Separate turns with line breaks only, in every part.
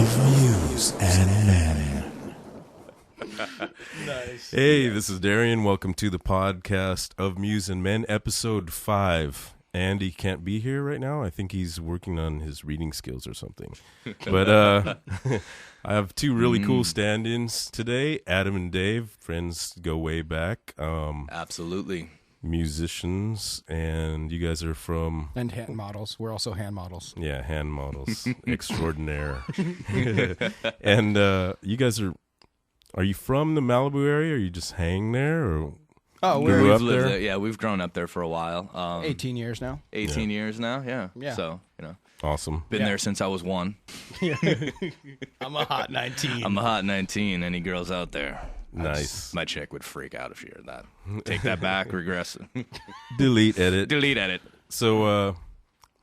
of Muse and Men.
Nice.
Hey, this is Darian. Welcome to the podcast of Muse and Men, episode 5. Andy can't be here right now. I think he's working on his reading skills or something. But I have two really cool stand-ins today. Adam and Dave, friends go way back.
Absolutely.
Musicians, and you guys are from...
And hand models. We're also hand models.
Yeah, hand models. Extraordinaire. And you guys are you from the Malibu area, or you just hang there, or...
Oh,
Grew
we're
up
lived
there?
Yeah, we've grown up there for a while.
18 years now.
18 years now, yeah.
Yeah.
So, you know,
Awesome.
been there since I was 1.
I'm a hot 19.
I'm a hot 19. Any girls out there?
Nice.
My chick would freak out if she heard that. Take that back, regress.
Delete, edit.
Delete edit.
So,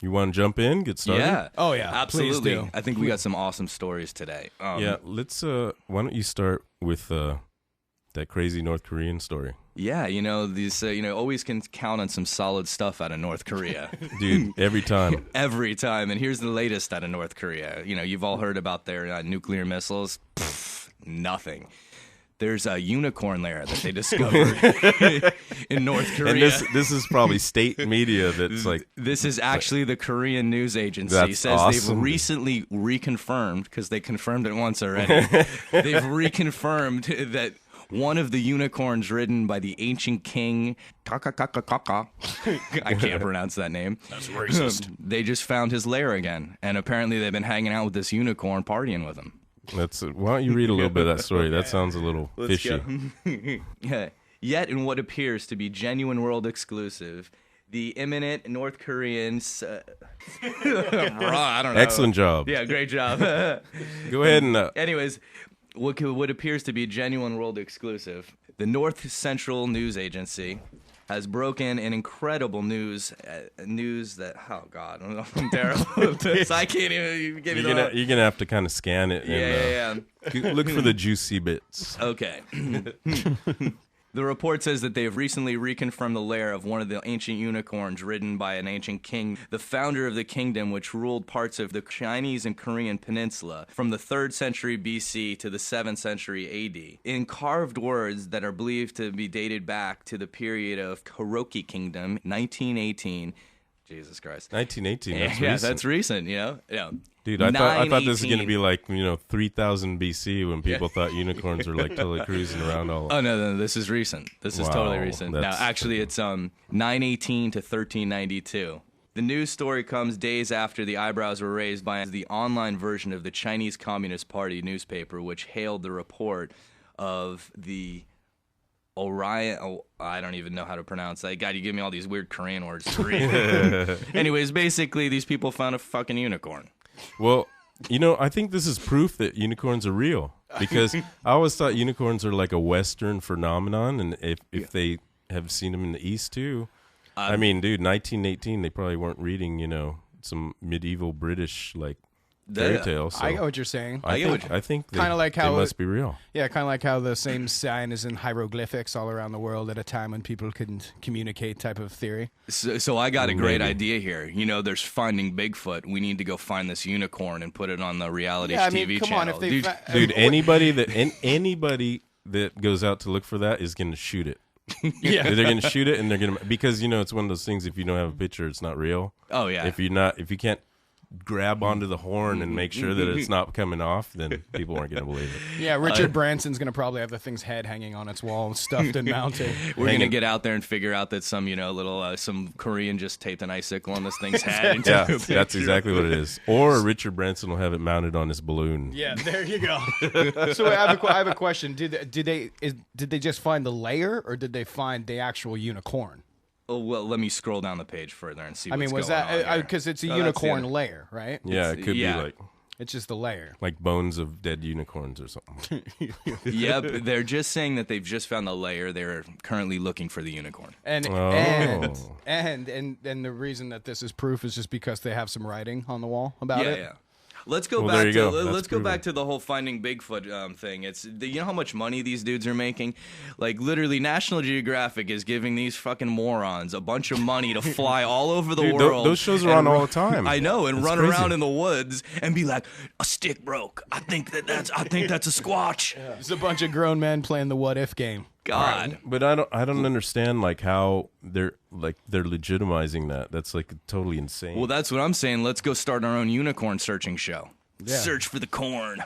you want to jump in, get started?
Yeah.
Oh, yeah.
Absolutely.
Please do.
I think we got some awesome stories today.
Yeah, let's, why don't you start with that crazy North Korean story?
Yeah, you know, these, always can count on some solid stuff out of North Korea.
Dude, every time.
Every time. And here's the latest out of North Korea. You know, you've all heard about their nuclear missiles. Pfft, nothing. There's a unicorn lair that they discovered in North Korea.
And this is probably state media that's like...
This is actually the Korean news agency.
That's
Says
awesome.
they've recently reconfirmed, because they confirmed it once already, they've reconfirmed that one of the unicorns ridden by the ancient king, I can't pronounce that name.
That's racist.
They just found his lair again. And apparently they've been hanging out with this unicorn, partying with him.
Why don't you read a little bit of that story? That sounds a little fishy.
Yeah. Yet in what appears to be genuine world exclusive, the imminent North Koreans... I don't know.
Excellent job.
Yeah, great job.
Go ahead and...
Anyways, what appears to be genuine world exclusive, the North Central News Agency has broken an incredible news that, oh God, I'm terrible at this. I can't even give you
you're going to have to kind of scan it. And,
Yeah.
look for the juicy bits.
Okay. The report says that they have recently reconfirmed the lair of one of the ancient unicorns ridden by an ancient king, the founder of the kingdom which ruled parts of the Chinese and Korean peninsula from the 3rd century BC to the 7th century AD, in carved words that are believed to be dated back to the period of Kuroki Kingdom, 1918. Jesus Christ.
1918, that's
Yeah,
recent.
that's recent, you know? Yeah.
Dude, I thought this was going to
918.
be like, 3000 BC when people thought unicorns were like totally cruising around all...
Oh, no, this is recent. This is
Wow,
totally recent. Now,
that's-
actually, it's 918 to 1392. The news story comes days after the eyebrows were raised by the online version of the Chinese Communist Party newspaper, which hailed the report of the Orion... Oh, I don't even know how to pronounce that. God, you give me all these weird Korean words to read. Anyways, basically, these people found a fucking unicorn.
Well, I think this is proof that unicorns are real, because I always thought unicorns are like a Western phenomenon, and if they have seen them in the East too. I mean, dude, 1918, they probably weren't reading, some medieval British like fairy tales. So
I get what you're saying.
I think
Kinda like how
they
it-
must be real.
Yeah, kind of like how the same sign is in hieroglyphics all around the world at a time when people couldn't communicate type of theory.
So I got a great
Maybe.
idea here. There's Finding Bigfoot. We need to go find this unicorn and put it on the reality
Yeah, I mean,
TV
come
channel.
on. If they
Dude, anybody that goes out to look for that is going to shoot it.
yeah.
They're going to shoot it, and they're going to, because it's one of those things. If you don't have a picture, it's not real.
Oh, yeah.
If you can't grab onto the horn and make sure that it's not coming off, then people aren't going to believe it.
Yeah, Richard Branson's going to probably have the thing's head hanging on its wall, stuffed and mounted.
We're going to
Hanging.
get out there and figure out that some, some Korean just taped an icicle on this thing's head. and
Yeah,
took a
that's
picture.
exactly what it is. Or Richard Branson will have it mounted on his balloon.
Yeah, there you go. So I have a question. Did they just find the layer, or did they find the actual unicorn?
Oh, well, let me scroll down the page further and see
I
what's
mean, was
going on
that
here.
because it's a
Oh, that's the
unicorn
end.
layer, right?
Yeah, it could
yeah.
be
It's just the layer.
like bones of dead unicorns or something.
Yep, they're just saying that they've just found the layer. They're currently looking for the unicorn.
And
Oh.
and the reason that this is proof is just because they have some writing on the wall about it.
Yeah. Let's go
Well, there
back
you
to
go.
let's
That's
go back
proven.
to the whole Finding Bigfoot thing. It's you know how much money these dudes are making? Like literally, National Geographic is giving these fucking morons a bunch of money to fly all over the
Dude,
world.
those shows are
and
on all the time.
I know, and
It's
run
crazy.
around in the woods and be like, a stick broke. I think that's a squatch.
It's a bunch of grown men playing the what if game.
God.
But I don't understand like how they're legitimizing that. That's like totally insane.
Well, that's what I'm saying. Let's go start our own unicorn searching show.
Yeah.
Search for the corn.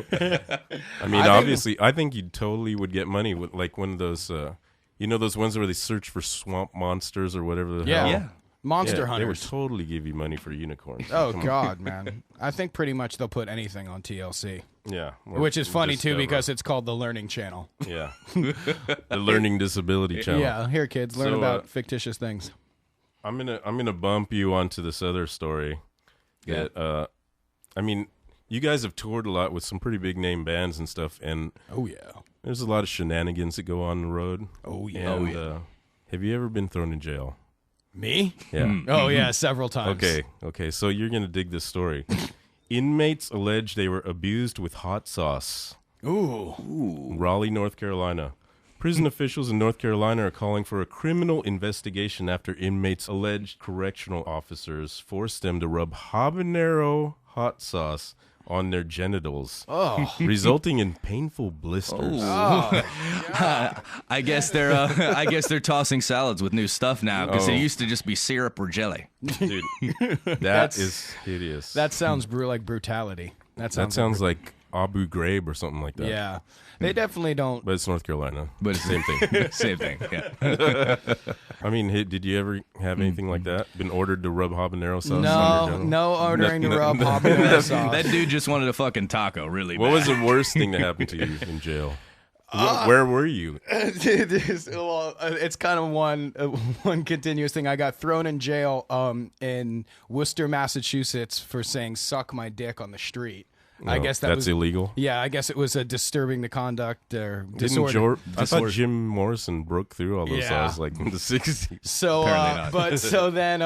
I mean, obviously, I think you totally would get money with like one of those, those ones where they search for swamp monsters or whatever the hell.
Yeah.
Monster
They would
hunters.
totally give you money for unicorns.
Oh
Come on.
God, man! I think pretty much they'll put anything on TLC,
Yeah. Well,
which is funny too
Discover.
because it's called the Learning Channel.
Yeah. The Learning Disability Channel.
Yeah, here kids, learn
So,
about fictitious things.
I'm gonna bump you onto this other story.
Yeah.
That I mean, you guys have toured a lot with some pretty big name bands and stuff, and
Oh yeah.
there's a lot of shenanigans that go on the road.
Oh yeah.
And, have you ever been thrown in jail?
Me?
Yeah.
Oh yeah, several times.
Okay. So you're gonna dig this story. Inmates allege they were abused with hot sauce.
Ooh.
Raleigh, North Carolina. Prison officials in North Carolina are calling for a criminal investigation after inmates alleged correctional officers forced them to rub habanero hot sauce on their genitals, resulting in painful blisters.
I guess they're tossing salads with new stuff now because it used to just be syrup or jelly.
Dude, that is hideous.
That sounds like brutality. That
sounds like Abu Ghraib or something like that.
Yeah. They definitely don't.
But it's North Carolina.
But it's
Same thing.
Same thing. Yeah.
I mean, did you ever have anything like that? Been ordered to rub habanero sauce on your genitals?
No ordering to rub habanero sauce.
That dude just wanted a fucking taco, really
What
bad.
was the worst thing that happened to you in jail? Where were you?
It's kind of one continuous thing. I got thrown in jail in Worcester, Massachusetts for saying "suck my dick" on the street. I guess
that's
was
illegal.
Yeah, I guess it was disturbing the conduct or
Didn't
disorder.
I thought Jim Morrison broke through all those
Yeah.
laws like in the 60s.
So,
Apparently not.
but so then,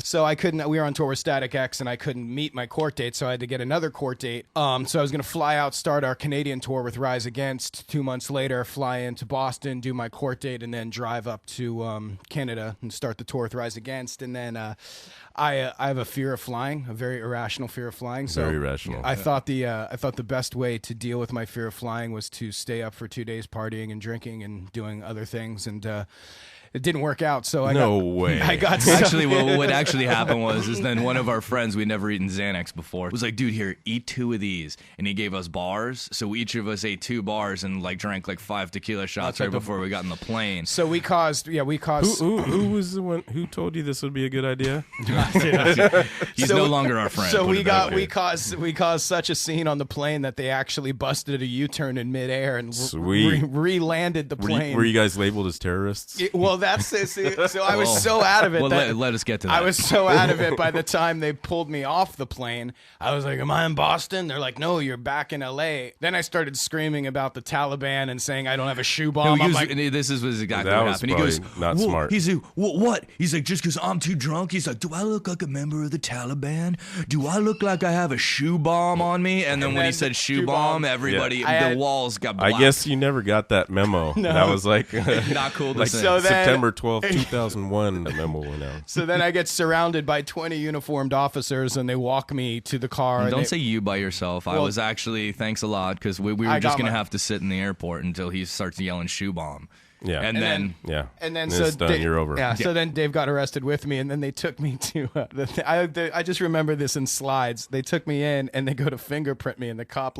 so I couldn't. We were on tour with Static X, and I couldn't meet my court date, so I had to get another court date. So I was going to fly out, start our Canadian tour with Rise Against. 2 months later, fly into Boston, do my court date, and then drive up to Canada and start the tour with Rise Against. And then I have a fear of flying, a very irrational fear of flying. So
Very irrational.
I thought the best way to deal with my fear of flying was to stay up for 2 days partying and drinking and doing other things, and it didn't work out. So
No way.
I got
Actually, what actually happened was then one of our friends, we'd never eaten Xanax before, was like, dude, here, eat 2 of these. And he gave us bars. So each of us ate 2 bars and like drank like 5 tequila shots right before we got in the plane.
So we caused.
Who was the one who told you this would be a good idea?
He's
So-
no longer our friend.
So
put it that way.
we caused such a scene on the plane that they actually busted a U-turn in midair and
Sweet.
re-landed the plane.
Were you guys labeled as terrorists?
Well, that's it. So I was so out of it.
Well,
that
let us get to that.
I was so out of it by the time they pulled me off the plane. I was like, "Am I in Boston?" They're like, "No, you're back in LA." Then I started screaming about the Taliban and saying I don't have a shoe bomb.
No,
I'm like,
this was exactly
That
what
was
happened. He goes,
probably not
"Whoa,"
smart.
He's like, what? He's like, just because I'm too drunk. He's like, do I look like a member of the Taliban? Do I look like I have a shoe bomb on me? And then when he
then
said shoe
shoe
bomb,
bomb.
everybody,
Yeah. I
the
had-
walls got black.
I guess you never got that memo. That was like,
Not cool to
like
say.
So then-
September 12th, 2001, the memo went out.
So then I get surrounded by 20 uniformed officers, and they walk me to the car. and
Don't
they-
say you by yourself. I
Well-
was actually, thanks a lot, because we
I
were
got
just going to
my-
have to sit in the airport until he starts yelling shoe bomb.
Yeah.
And then
Yeah.
And then
it's done. You're over.
Yeah, so then Dave got arrested with me, and then they took me to I just remember this in slides. They took me in, and they go to fingerprint me, and the cop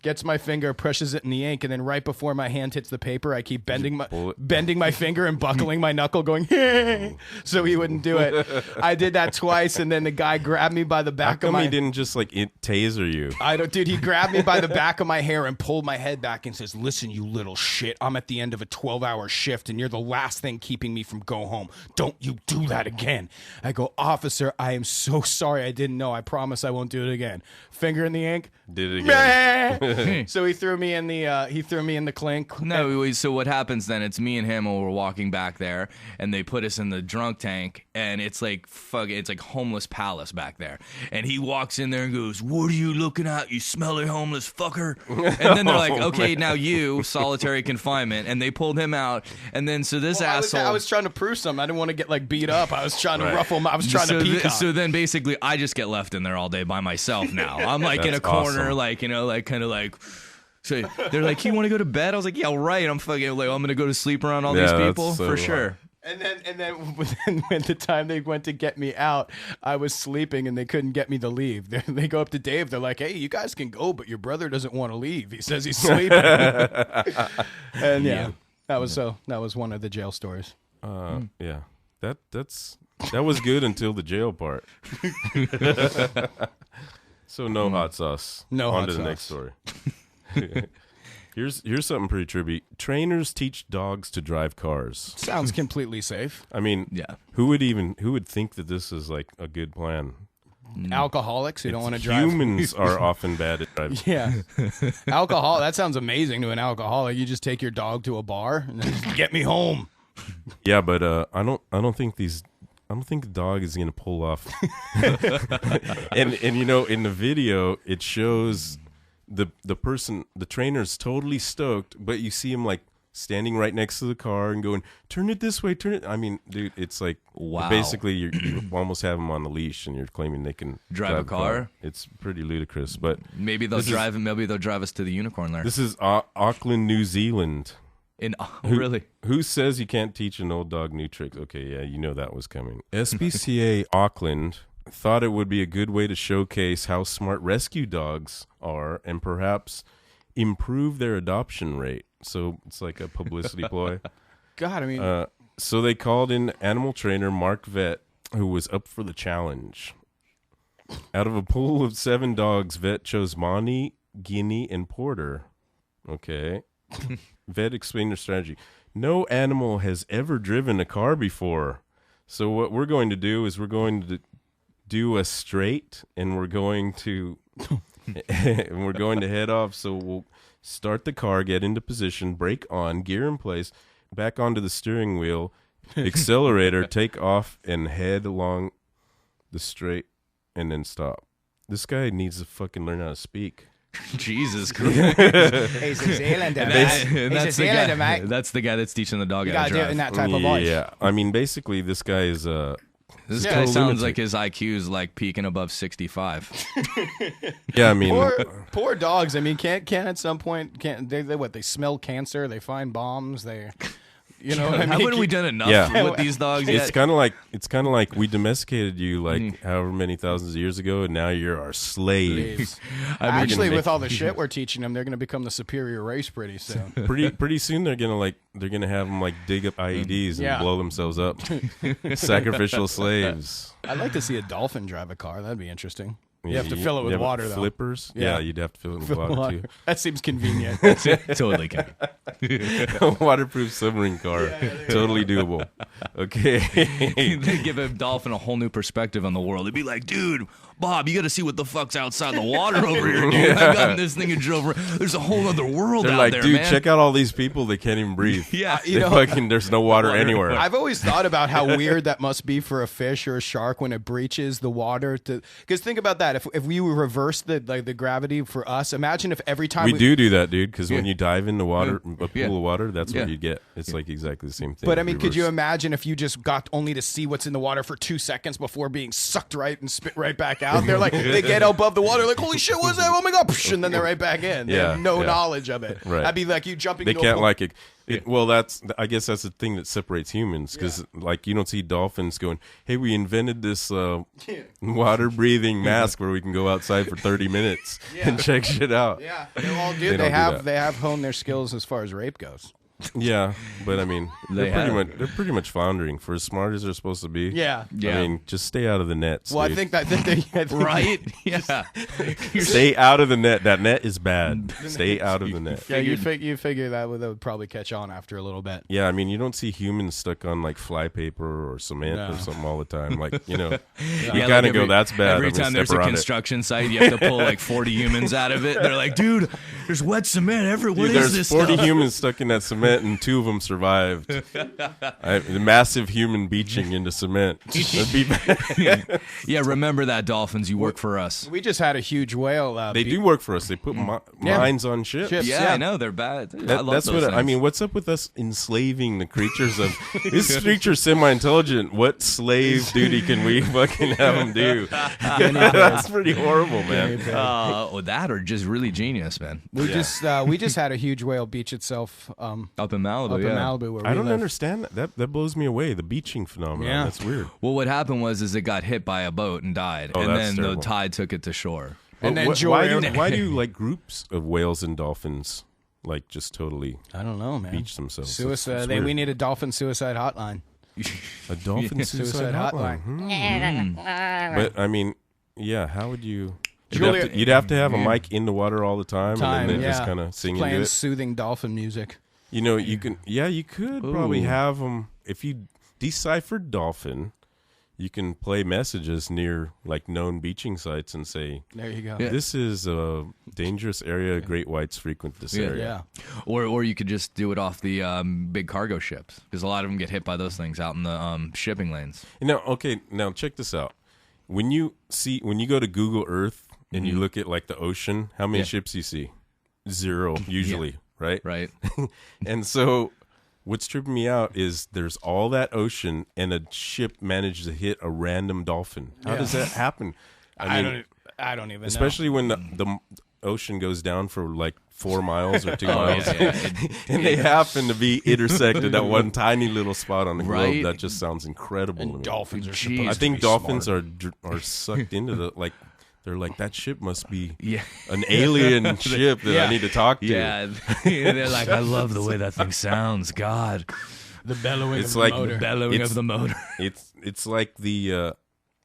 gets my finger, pushes it in the ink, and then right before my hand hits the paper, I keep bending my finger and buckling my knuckle, going so he wouldn't do it. I did that twice, and then the guy grabbed me by the
How
back of
come
my.
he didn't just like taser you?
Dude, he grabbed me by the back of my hair and pulled my head back and says, "Listen, you little shit, I'm at the end of a 12-hour shift and you're the last thing keeping me from go home. Don't you do that again." I go, "Officer, I am so sorry. I didn't know. I promise I won't do it again." Finger in the ink.
Did it again.
So he threw me in the clink.
No, so what happens then? It's me and him when we're walking back there, and they put us in the drunk tank, and it's like it's like homeless palace back there. And he walks in there and goes, "What are you looking at, you smelly homeless fucker?" And then they're like, "Okay, now you solitary confinement," and they pulled him out. And then so this asshole,
I was trying to prove something. I didn't want to get like beat up. I was trying to ruffle him. I was trying to peacock.
So then basically, I just get left in there all day by myself now. I'm like in a corner,
awesome.
like like kind of like. So they're like, "You want to go to bed?" I was like, "Yeah, right." I'm fucking like, I'm gonna go to sleep around all these people for sure.
And then when the time they went to get me out, I was sleeping and they couldn't get me to leave. They go up to Dave. They're like, "Hey, you guys can go, but your brother doesn't want to leave. He says he's sleeping." And that was one of the jail stories.
Yeah, that was good until the jail part. So no hot sauce.
No
On
hot
to the
sauce.
next story. Here's something pretty trippy. Trainers teach dogs to drive cars.
Sounds completely safe.
I mean,
Yeah.
who would think that this is like a good plan?
Alcoholics who don't want to drive.
Humans are often bad at driving.
Yeah. Alcohol. That sounds amazing to an alcoholic. You just take your dog to a bar and then just get me home.
Yeah, but I don't think the dog is gonna pull off. and you know, in the video, it shows the trainer's totally stoked, but you see him like standing right next to the car and going, "Turn it this way, turn it." I mean, dude, it's like,
wow.
Basically, you almost have them on the leash, and you're claiming they can
Drive a car?
It's pretty ludicrous, but
Maybe they'll drive. Maybe they'll drive us to the unicorn lair.
this is Auckland, New Zealand.
Really?
Who says you can't teach an old dog new tricks? Okay, yeah, you know that was coming. SPCA Auckland thought it would be a good way to showcase how smart rescue dogs are and perhaps improve their adoption rate. So it's like a publicity ploy.
God, I mean,
So they called in animal trainer Mark Vett, who was up for the challenge. Out of a pool of 7 dogs, Vett chose Monty, Guinea, and Porter. Okay. Vett explained their strategy. No animal has ever driven a car before. So what we're going to do is we're going to do a straight, and we're going to head off. So we'll start the car, get into position, brake on, gear in place, back onto the steering wheel, accelerator, take off, and head along the straight, and then stop. This guy needs to fucking learn how to speak.
Jesus Christ.
he's a Zealander, mate. He's a Zealander, mate.
That's the guy that's teaching the dog
You
how
gotta
to
do it
drive.
in that type of voice.
Yeah, I mean, basically, this guy is
This
Yeah.
guy
total
sounds
lunatic.
like his IQ is like peaking above 65.
Yeah, I mean,
Poor dogs. I mean, can't at some point they smell cancer, they find bombs, they you know what I mean?
Haven't we done enough
Yeah.
with these dogs yet?
it's kind of like we domesticated you like however many thousands of years ago, and now you're our slave.
Actually,
gonna
with all the shit we're teaching them, they're going to become the superior race pretty soon.
Pretty soon they're gonna have them like dig up IEDs and
Yeah.
blow themselves up. Sacrificial slaves.
I'd like to see a dolphin drive a car. That'd be interesting. You
Yeah,
have to fill it with
have
water, though.
Flippers.
Yeah.
Yeah, you'd have to fill it with water too.
That seems convenient.
Totally can.
A waterproof submarine car. Totally doable. Okay.
They give a dolphin a whole new perspective on the world. They'd be like, "Dude, Bob, you got to see what the fuck's outside the water over here, dude. I got in this thing and drove over. There's a whole other world
They're
out
like,
there,
dude,
man."
check out all these people. They can't even breathe.
Yeah,
They fucking, there's no water anywhere.
I've always thought about how weird that must be for a fish or a shark when it breaches the water. Because think about that. If we reverse the gravity for us, imagine if every time
we do that, dude, because when you dive in the water, a pool
Yeah.
of water, that's
Yeah.
what you get. It's like exactly the same thing.
But I mean, could you
reversed.
imagine if you just got only to see what's in the water for 2 seconds before being sucked right and spit right back out? They're like, they get above the water, like, holy shit, what's that? Oh my god! And then they're right back in. They have no knowledge of it.
Right.
That'd be like you jumping.
They
into a
can't
pool.
like it. Well, I guess that's the thing that separates humans, because like you don't see dolphins going, "Hey, we invented this water breathing mask where we can go outside for 30 minutes and check shit out."
Yeah, they all do.
They don't do that.
They have honed their skills as far as rape goes.
Yeah, but I mean,
They
they're pretty much floundering for as smart as they're supposed to be.
Yeah.
Yeah.
I mean, just stay out of the net.
Well,
Steve.
I think
Right? Yeah.
Stay out of the net. That net is bad. Stay out of the net.
Yeah, you figure that would probably catch on after a little bit.
Yeah, I mean, you don't see humans stuck on like flypaper or cement or something all the time. Like, you know, you
Yeah,
kind
like
of go, that's bad.
Every
I'm gonna
time there's
step
a
around it.
construction site, you have to pull like 40 humans out of it. They're like, dude, there's wet cement everywhere.
Dude,
What is
there's
this
40
stuff?
humans stuck in that cement, and 2 of them survived. The massive human beaching into cement. That'd be bad.
Yeah, remember that, Dolphins. You work for us.
We just had a huge whale.
They do work for us. They put mines on ships.
Ships.
Yeah,
Yeah.
I know. They're bad.
That's what I mean. What's up with us enslaving the creatures of this creature's semi-intelligent? What slave duty can we fucking have them do? That's pretty horrible, man.
Or that, or just really genius, man.
We just had a huge whale beach itself
Up in Malibu,
up in Malibu where we
I don't
live.
understand that. That blows me away. The beaching phenomenon.
Yeah.
That's weird.
Well, what happened was it got hit by a boat and died,
Oh,
and
that's
then
terrible.
the tide took it to shore.
And then
Why do like groups of whales and dolphins like just totally
I don't know, man.
beach themselves?
Suicide.
That's weird.
We need a dolphin suicide hotline.
A dolphin suicide hotline. But I mean, yeah. How would you? You'd have to have a mic in the water all the time and then just kind of sing into
playing
it.
soothing dolphin music.
You know, you can. Yeah, you could probably have them if you deciphered dolphin. You can play messages near like known beaching sites and say,
There you go.
"This is a dangerous area. Great whites frequent this area."
Yeah.
Or you could just do it off the big cargo ships, because a lot of them get hit by those things out in the shipping lanes.
Now check this out. When you go to Google Earth and you look at like the ocean, how many ships you see? 0 usually, right?
Right.
And so what's tripping me out is there's all that ocean and a ship managed to hit a random dolphin. How does that happen?
I don't even
especially when the ocean goes down for like 4 miles or 2 miles. And they happen to be intersected at one tiny little spot on the
Right.
globe. That just sounds incredible to me.
Dolphins are
Jeez.
supposed
I think
to be
dolphins
smart.
are sucked into the like. They're like, that ship must be
Yeah.
an alien ship that I need to talk to.
Yeah. They're like, I love the way that thing sounds. God.
the bellowing
It's
of
like
the motor.
Bellowing
It's-
of the motor.
It's like the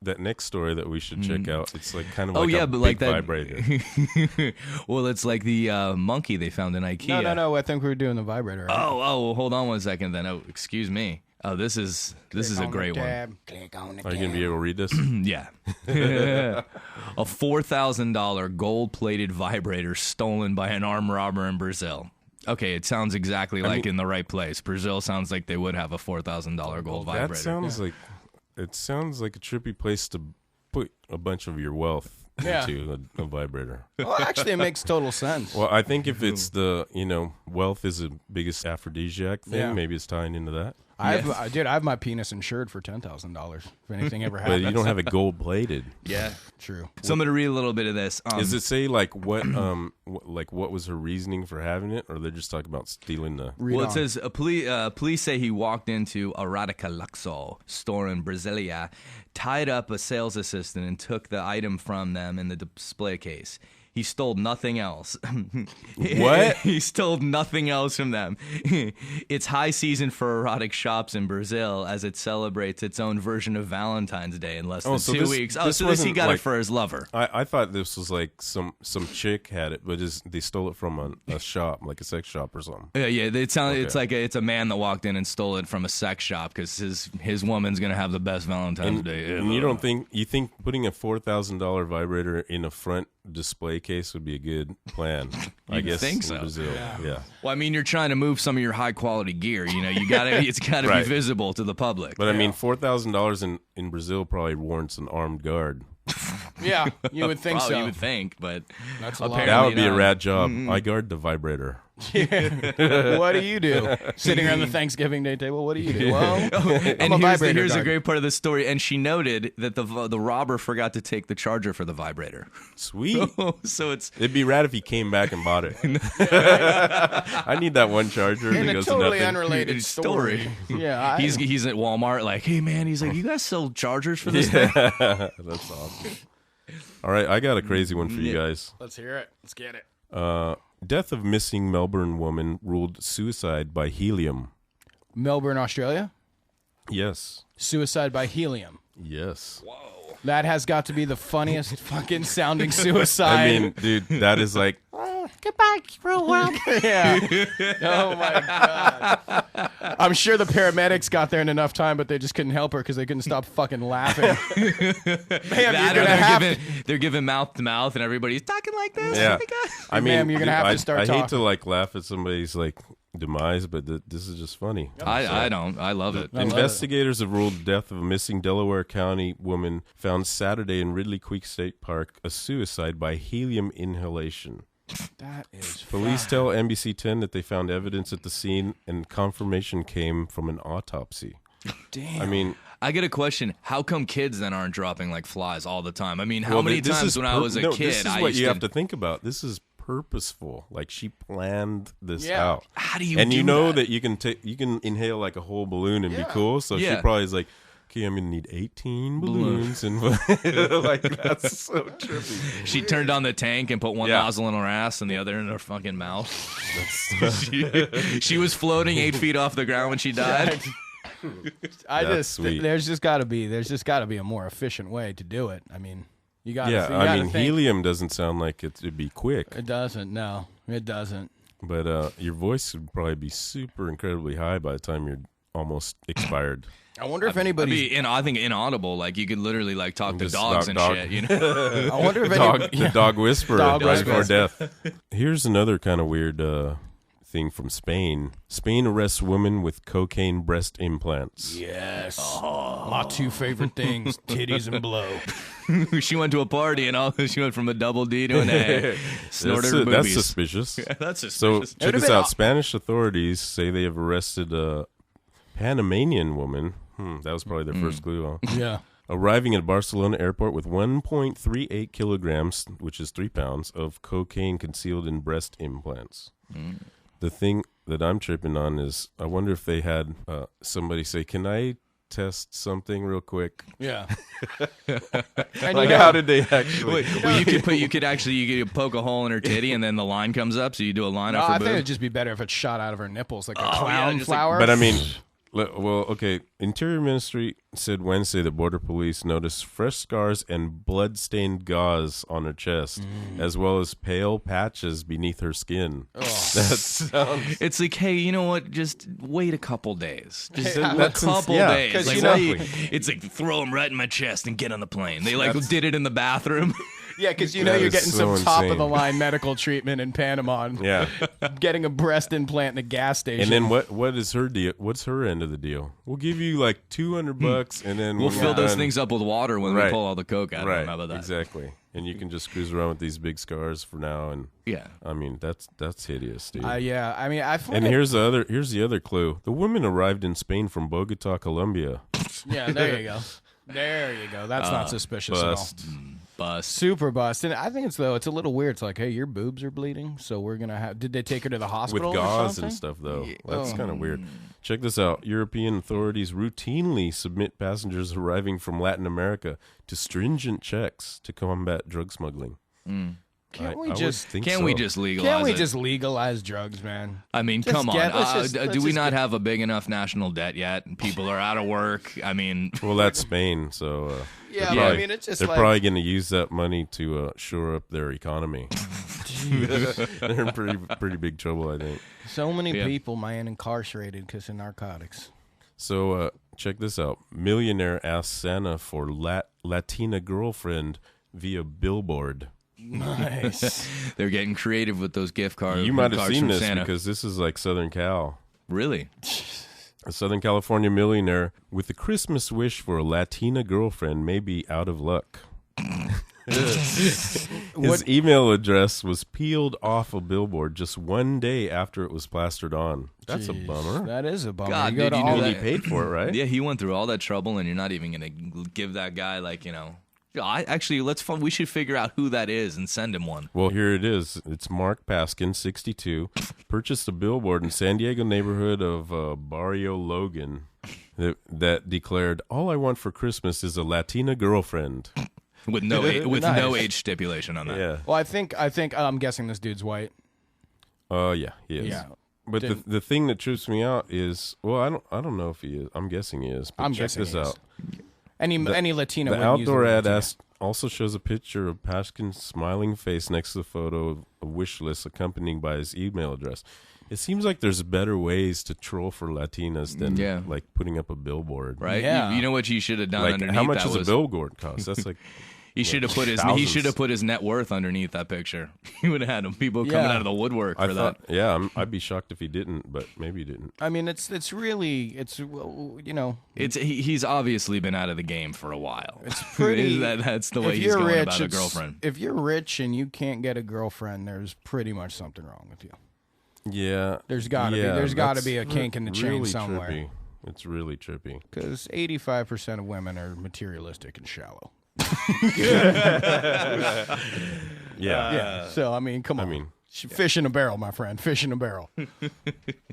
that next story that we should check out. It's like kind of
Oh,
like
yeah,
a
but
big
like that.
vibrator.
Well, it's like the monkey they found in IKEA.
No. I think we were doing the vibrator. Right?
Oh, well, hold on 1 second then. Oh, excuse me. Oh, this is a great one.
Click on the
Are you gonna be able to read this?
Yeah. A $4,000 gold-plated vibrator stolen by an armed robber in Brazil. Okay, it sounds exactly like in the right place. Brazil sounds like they would have a $4,000 gold vibrator.
That sounds like it sounds like a trippy place to put a bunch of your wealth
Yeah.
into a vibrator.
Well, actually, it makes total sense.
Well, I think if it's the wealth is the biggest aphrodisiac thing,
Yeah.
maybe it's tying into that.
I have my penis insured for $10,000 if anything ever
But
happens.
you don't have it gold plated.
Yeah.
True.
So I'm going to read a little bit of this.
Does it say like what what was her reasoning for having it, or they're just talking about stealing the?
Well, it says police say he walked into a Radicalaxo store in Brasilia, tied up a sales assistant, and took the item from them in the display case. He stole nothing else.
What?
He stole nothing else from them. It's high season for erotic shops in Brazil as it celebrates its own version of Valentine's Day in less than
so
2
this-
weeks. Oh,
this
so this he
wasn't
got it
like-
for his lover.
I thought this was like some chick had it, but they stole it from a shop, like a sex shop or something.
Yeah, it sounds. It's like it's a man that walked in and stole it from a sex shop because his woman's gonna have the best Valentine's Day.
And you don't think putting a $4,000 vibrator in a front display case would be a good plan? I guess
think
in
so.
Brazil. Yeah.
Well, I mean, you're trying to move some of your high quality gear. You know, it's got to
Right.
be visible to the public.
But I mean, $4,000 in Brazil probably warrants an armed guard.
Yeah, you would think
Well,
so.
you would think, but
That's a lot.
apparently
That would be a
not.
rad job. I guard the vibrator.
What do you do? Sitting around the Thanksgiving Day table, what do you do? Well,
And
I'm a
here's
vibrator
a
guard.
great part of the story. And she noted that the robber forgot to take the charger for the vibrator.
Sweet.
So it's
It'd be rad if he came back and bought it. I need that one charger.
In
that
a
goes
totally
to nothing.
unrelated story. Yeah,
he's at Walmart like, hey man, he's like, you guys sell chargers for this thing?
That's awesome. All right, I got a crazy one for you guys.
Let's hear it. Let's get it.
death of missing Melbourne woman ruled suicide by helium.
Melbourne, Australia?
Yes.
Suicide by helium.
Yes.
That has got to be the funniest fucking sounding suicide.
I mean, dude, that is like,
Goodbye, cruel world.
yeah. Oh my god. I'm sure the paramedics got there in enough time, but they just couldn't help her because they couldn't stop fucking laughing. Ma'am,
they're giving mouth to mouth, and everybody's talking like this.
yeah. I mean,
Ma'am, you're gonna have to start
I hate
talking.
to like laugh at somebody's like demise, but this is just funny.
I don't. I love it.
Investigators have ruled the death of a missing Delaware County woman found Saturday in Ridley Creek State Park a suicide by helium inhalation.
That is
Police tell NBC 10 that they found evidence at the scene and confirmation came from an autopsy.
damn.
I mean,
I get a question. How come kids then aren't dropping like flies all the time? I mean, how many times when I was a kid,
this is
I
what
used
you
to...
have to think about. This is purposeful. Like she planned this
Yeah.
out.
How do you
And
do
you know
that?
that you can inhale like a whole balloon and
Yeah.
be cool. So
Yeah.
she probably is like, okay, I'm gonna need 18 balloons and like that's so trippy.
She turned on the tank and put one
Yeah.
nozzle in her ass and the other in her fucking mouth. She was floating 8 feet off the ground when she died.
That's sweet.
There's just got to be a more efficient way to do it. I mean, you got to
Yeah,
you
I
gotta
mean,
think.
helium doesn't sound like it'd be quick,
It doesn't. No, it doesn't.
but your voice would probably be super incredibly high by the time you're almost expired.
I wonder if
I
anybody.
mean, I think inaudible. Like you could literally like talk to
Just
dogs and
dog.
shit. You know,
I wonder if
Dog,
anybody.
the dog whisperer
Dog
right before
whisperer.
death. Here's another kind of weird thing from Spain. Spain arrests woman with cocaine breast implants.
Yes. My two favorite things: titties and blow.
she went to a party and she went from a double D to an A. Snorted her
That's
boobies.
suspicious.
That's
So
suspicious.
check
would've
this
been
out.
aw-
Spanish authorities say they have arrested a Panamanian woman. That was probably their first clue. Huh?
Yeah.
Arriving at Barcelona airport with 1.38 kilograms, which is 3 pounds, of cocaine concealed in breast implants. The thing that I'm tripping on is I wonder if they had somebody say, "Can I test something real quick?"
Yeah.
Like, how did they actually?
Well, you could poke a hole in her titty and then the line comes up, so you do a line
No,
off her
I think
boob.
it'd just be better if it shot out of her nipples like a
yeah,
clown
just like-
flower.
But I mean, well, okay. Interior Ministry said Wednesday that border police noticed fresh scars and blood-stained gauze on her chest, as well as pale patches beneath her skin. That sounds.
It's like, hey, you know what? Just wait a couple days. Just
Yeah.
a
That's
couple
yeah,
days.
'cause
Like,
you
why
know-
you- it's like throw them right in my chest and get on the plane. They like did it in the bathroom.
yeah, because you know
That
you're
is
getting
so
some top
insane.
of the line medical treatment in Panama. And
Yeah.
Getting a breast implant in a gas station.
And then what is her deal? What's her end of the deal? We'll give you like $200, and then
We'll
when
fill
we're
those
done-
things up with water when we
Right.
pull all the coke out of
Right,
them. How about that?
exactly. And you can just cruise around with these big scars for now, and
Yeah.
I mean that's hideous, dude.
yeah, I mean, I find
And
it-
here's the other clue. The woman arrived in Spain from Bogota, Colombia.
yeah, there you go. There you go. That's not suspicious
Bust.
at all.
Bust.
Super bust. And I think it's a little weird. It's like, hey, your boobs are bleeding, so we're gonna have. Did they take her to the
With
hospital or
gauze
something?
and stuff, though. That's
Oh.
kind of weird. Check this out. European authorities routinely submit passengers arriving from Latin America to stringent checks to combat drug smuggling.
Can't
I
we
would
just?
think
Can't
so.
we just legalize
Can't we
it?
just legalize drugs, man?
I mean,
Just
come on.
get- let's
Do
just
we not
get-
have a big enough national debt yet? And people are out of work. I mean,
Well, that's Spain, so
Yeah,
they're
but I
probably-
mean, it's just
they're
like-
probably going to use that money to shore up their economy. They're in pretty big trouble, I think.
So many
Yeah.
people, man, incarcerated because of narcotics.
So check this out. Millionaire asks Santa for Latina girlfriend via Billboard.
Nice.
they're getting creative with those gift cards.
You might have seen
from
this
Santa.
because this is like Southern Cal.
Really?
A Southern California millionaire with a Christmas wish for a Latina girlfriend may be out of luck. His email address was peeled off a billboard just one day after it was plastered on. That's a bummer.
That is a bummer.
God,
you go
dude,
to
you
all
knew
And
the-
he paid for it, right?
Yeah, he went through all that trouble, and you're not even gonna give that guy like we should figure out who that is and send him one.
Well, here it is. It's Mark Paskin, 62, purchased a billboard in San Diego neighborhood of Barrio Logan that declared, "All I want for Christmas is a Latina girlfriend."
With no
Nice.
age stipulation on that.
Yeah.
Well, I think I'm guessing this dude's white.
Yeah, he is.
Yeah.
But the thing that trips me out is, well, I don't know if he is. I'm guessing he is. But
I'm
check
guessing
this
he is.
out.
Any Latino.
The
wouldn't use
outdoor
word
ad
Latino.
also shows a picture of Pashkin's smiling face next to the photo of a wish list accompanying by his email address. It seems like there's better ways to troll for Latinas than like putting up a billboard.
Right?
Yeah.
You know what you should have done
Like
underneath
how much
that
does
was,
a billboard cost? That's like
he should have put his net worth underneath that picture. He would have had people coming out of the woodwork for that.
Yeah, I'd be shocked if he didn't, but maybe he didn't.
I mean, it's really you know.
He's obviously been out of the game for a while.
It's pretty.
That's the way
if
he's
you're
going
rich,
about a girlfriend.
If you're rich and you can't get a girlfriend, there's pretty much something wrong with you.
Yeah,
There's got to be a kink in the chain
really
somewhere.
Trippy. It's really trippy.
Because 85% of women are materialistic and shallow.
Yeah.
So I mean, come on.
I mean,
fish in a barrel, my friend. Fish in a barrel.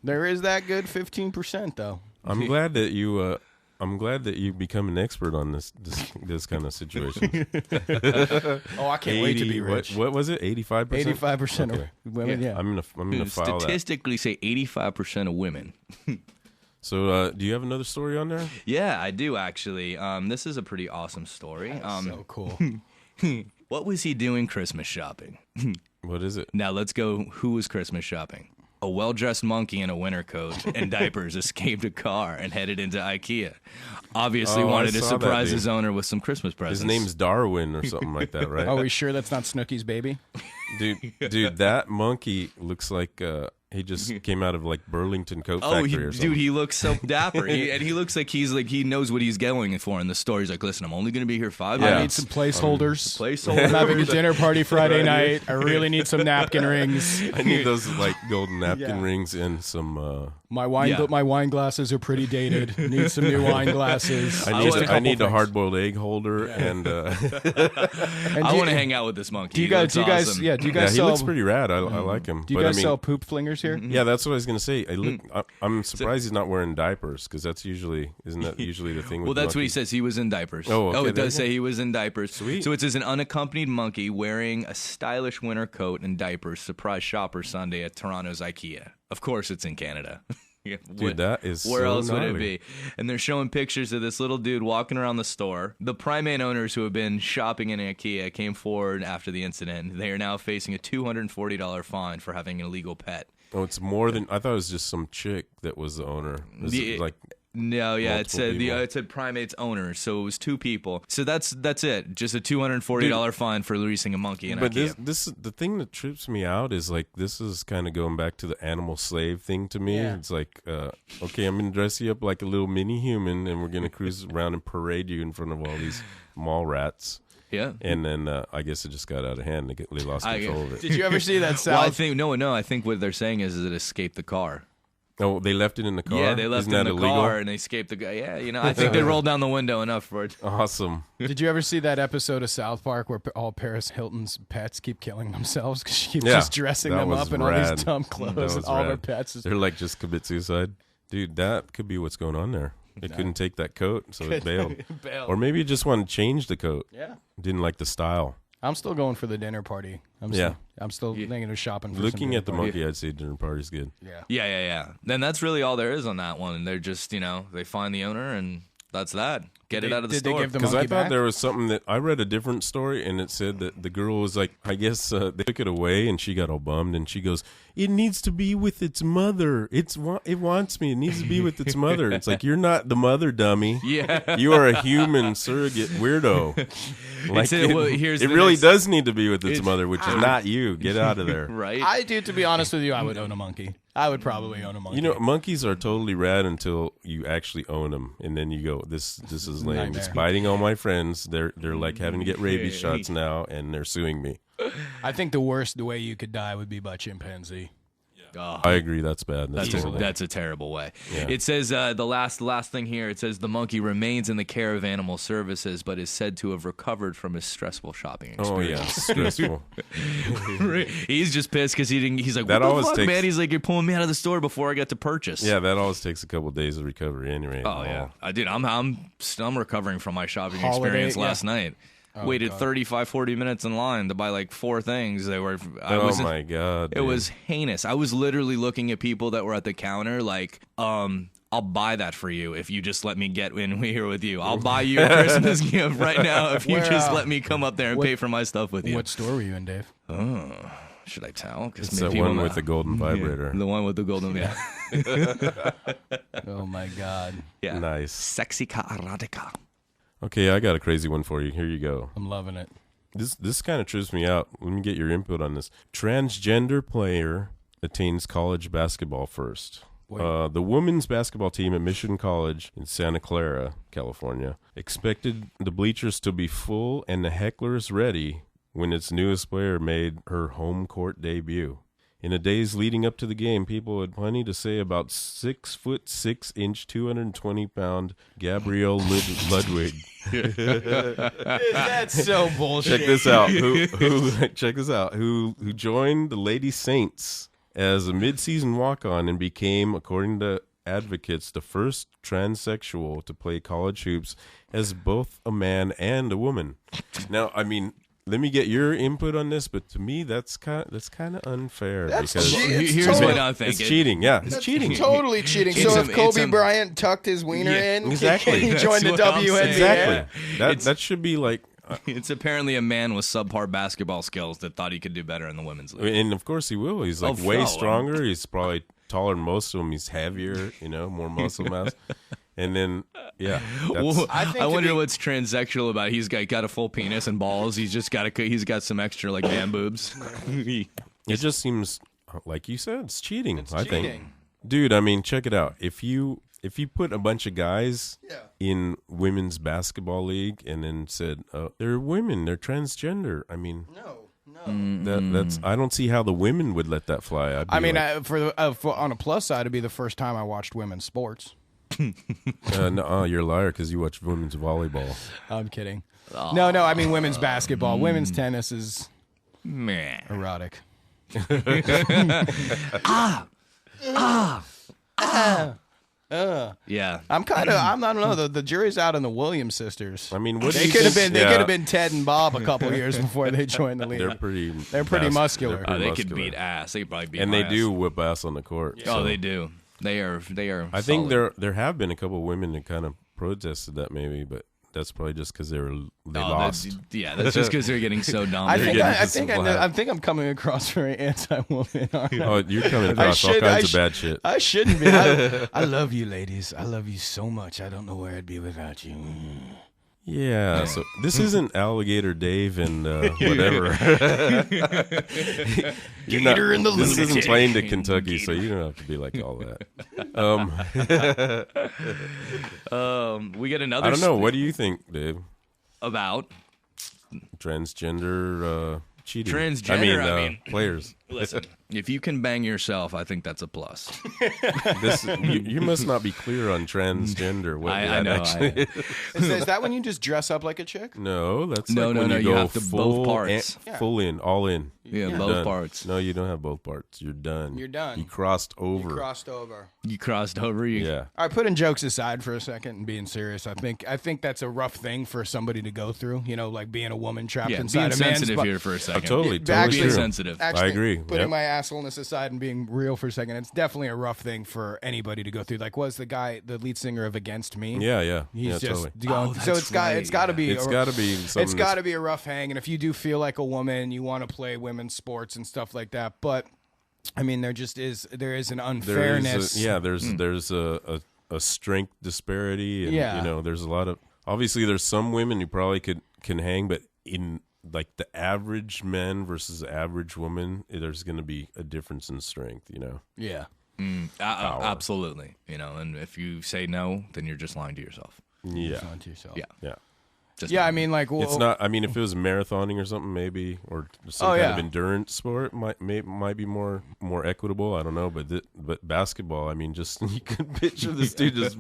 There is that good 15% though.
I'm glad that you. I'm glad that you become an expert on this kind of situation.
Oh, I can't wait to be rich.
What was it? 85%.
85%
Okay.
of women. Yeah.
I'm gonna file that.
Statistically, say 85% of women.
So, do you have another story on there?
Yeah, I do actually. This is a pretty awesome story.
So cool.
What was he doing Christmas shopping?
What is it?
Now let's go. Who was Christmas shopping? A well-dressed monkey in a winter coat and diapers escaped a car and headed into IKEA. Obviously wanted to surprise his owner with some Christmas presents.
His name's Darwin or something like that, right?
Are we sure that's not Snooki's baby?
Dude, that monkey looks like he just came out of like Burlington Coat Factory or something.
Dude, he looks so dapper. And he looks like he knows what he's going for in the store. He's like, listen, I'm only going to be here 5
I
minutes.
need some placeholders.
Placeholders.
I'm having a dinner party Friday night. I really need some napkin rings.
I need those like golden napkin rings and some.
My wine glasses are pretty dated. Need some new wine glasses.
I need a hard-boiled egg holder and.
I want to hang out with this monkey.
Do you guys?
Yeah, he
sell?
looks pretty rad. I like him.
Do you guys sell poop flingers here?
Yeah, that's what I was gonna say. I'm surprised he's not wearing diapers because isn't that usually the thing?
Well, that's what he says. He was in diapers.
Oh, okay,
it does say he was in diapers.
Sweet.
So it says an unaccompanied monkey wearing a stylish winter coat and diapers surprised shoppers Sunday at Toronto's IKEA. Of course, it's in Canada. Yeah,
dude, that is
where
so
else
gnarly.
would it be? And they're showing pictures of this little dude walking around the store. The primate owners who have been shopping in IKEA came forward after the incident. They are now facing a $240 fine for having an illegal pet.
Oh, it's more than I thought. It was just some chick that was the owner.
It said primates owners, so it was 2 people. So that's it. Just a $240 fine for releasing a monkey in IKEA.
But this the thing that trips me out is like this is kind of going back to the animal slave thing to me.
Yeah.
It's like, okay, I'm gonna dress you up like a little mini human, and we're gonna cruise around and parade you in front of all these mall rats.
Yeah.
And then I guess it just got out of hand. They lost control of it.
Did you ever see that
Well,
South?
I think what they're saying is it escaped the car.
Oh, they left it in the car?
Yeah, they left
Isn't
it in
that
the
illegal?
car and they escaped the guy. Yeah, I think they rolled down the window enough for it.
Awesome.
Did you ever see that episode of South Park where all Paris Hilton's pets keep killing themselves because she keeps just dressing
that
them
was
up in all
rad.
these dumb
That
clothes
was
and all their
rad.
pets?
They're like just commit suicide. Dude, that could be what's going on there. They couldn't take that coat, so it bailed. Or maybe it just wanted to change the coat.
Yeah.
Didn't like the style.
I'm still going for the dinner party. I'm still thinking of shopping for
Looking
some
at the
dinner
monkey, I'd say dinner party's good.
party.
Yeah. Then that's really all there is on that one. They're just, they find the owner and that's that. Get it out of the
did they
store.
give the
Because I
monkey
thought
back?
there was something that I read a different story, and it said that the girl was like, I guess they took it away, and she got all bummed, and she goes, "It needs to be with its mother. It wants me. It needs to be with its mother." It's like, you're not the mother, dummy.
Yeah.
You are a human surrogate weirdo. Like, it really does need to be with its mother, which is not you. Get out of there.
Right?
I do, to be honest with you, I would own a monkey. I would probably own a monkey.
You know, monkeys are totally rad until you actually own them, and then you go, "This is lame.
Nightmare.
It's biting all my friends. They're like having to get rabies shots now, and they're suing me."
I think the way you could die would be by chimpanzee.
Oh,
I agree. That's bad.
that's a terrible way.
Yeah.
It says the last thing here. It says the monkey remains in the care of animal services, but is said to have recovered from his stressful shopping
Oh yeah,
experience.
stressful.
He's just pissed because he didn't. He's like,
That
"What the
always
fuck,
takes-
man?" He's like, "You're pulling me out of the store before I get to purchase."
Yeah, that always takes a couple days of recovery anyway.
Oh yeah, I did. I'm recovering from my shopping
Holiday,
experience
yeah.
last night. Waited 35, 40 minutes in line to buy like 4 things.
Oh my God.
It was heinous. I was literally looking at people that were at the counter like, I'll buy that for you if you just let me get in here with you. I'll buy you a Christmas gift right now if you just let me come up there and pay for my stuff with you.
What store were you in, Dave?
Oh, should I tell?
It's the one with the golden vibrator.
The one with the golden, yeah.
Oh my God.
Yeah.
Nice.
Sexica erotica.
Okay, I got a crazy one for you. Here you go.
I'm loving it.
This kind of trips me out. Let me get your input on this. Transgender player attains college basketball first. The women's basketball team at Mission College in Santa Clara, California, expected the bleachers to be full and the hecklers ready when its newest player made her home court debut. In the days leading up to the game, people had plenty to say about 6'6", 220-pound Gabrielle Ludwig.
That's so bullshit.
Check this out. Check this out. Who joined the Lady Saints as a mid-season walk-on and became, according to advocates, the first transsexual to play college hoops as both a man and a woman. Now, I mean, let me get your input on this, but to me, that's kind of unfair.
That's
because
here's what I'm thinking.
It's cheating. Yeah, it's cheating.
Totally cheating. So if Kobe Bryant tucked his wiener in,
exactly.
he joined the WNBA.
Exactly. That should be like.
It's apparently a man with subpar basketball skills that thought he could do better in the women's league.
And of course he will. He's like way stronger. He's probably taller than most of them. He's heavier, more muscle mass. And then, yeah.
I wonder what's transsexual about. He's got a full penis and balls. He's got some extra like man boobs.
It just seems like you said, it's cheating. I think,
cheating.
dude. I mean, check it out. If you put a bunch of guys in women's basketball league and then said they're women, they're transgender. I mean, no. That's. I don't see how the women would let that fly.
On a plus side, it'd be the first time I watched women's sports.
No, you're a liar because you watch women's volleyball.
I'm kidding. No, I mean women's basketball. Women's tennis is erotic.
Yeah.
I don't know. The jury's out on the Williams sisters.
I mean,
they could have been Ted and Bob a couple years before they joined the league.
They're pretty
muscular.
They could beat ass. They could probably beat.
And they do whip ass on the court.
Oh, they do. They are.
I think there have been a couple of women that kind of protested that maybe, but that's probably just because they lost.
That's just because they're getting so dominant.
I think I'm coming across very anti-woman.
Oh, you're coming across all kinds of bad shit.
I shouldn't be. I love you, ladies. I love you so much. I don't know where I'd be without you.
Yeah, so this isn't Alligator Dave and whatever.
Gator in the
This isn't playing to Kentucky, so you don't have to be like all that.
We get another.
I don't know. What do you think, Dave?
About
transgender cheating?
Transgender. I mean,
players.
Listen, if you can bang yourself, I think that's a plus.
You must not be clear on transgender.
I know.
Is that when you just dress up like a chick?
No, that's
no.
You
You
go
have to both parts,
full in, all in.
Yeah,
You're
both
done.
parts.
No, you don't have both parts. You're done.
You're done.
You crossed over.
You crossed over.
Yeah.
All right, putting jokes aside for a second and being serious, I think that's a rough thing for somebody to go through. Like being a woman trapped inside a man's
sensitive here for a second.
Totally
being sensitive.
Actually,
I agree.
Putting my assholeness aside and being real for a second, it's definitely a rough thing for anybody to go through. Like, was the lead singer of Against Me?
Yeah.
He's just
totally.
going. So it's got to be.
It's got to be
a rough hang. And if you do feel like a woman, you want to play women's sports and stuff like that. But I mean, there is an unfairness.
There's a strength disparity, and there's a lot of obviously there's some women who probably can hang, but in like the average man versus average woman, there's going to be a difference in strength.
Yeah.
Absolutely. And if you say no, then you're just lying to yourself.
Yeah.
Yeah.
Yeah.
I mean, like,
it's not. I mean, if it was marathoning or something, maybe, or some kind of endurance sport, might be more equitable. I don't know, but basketball. I mean, just you can picture this dude just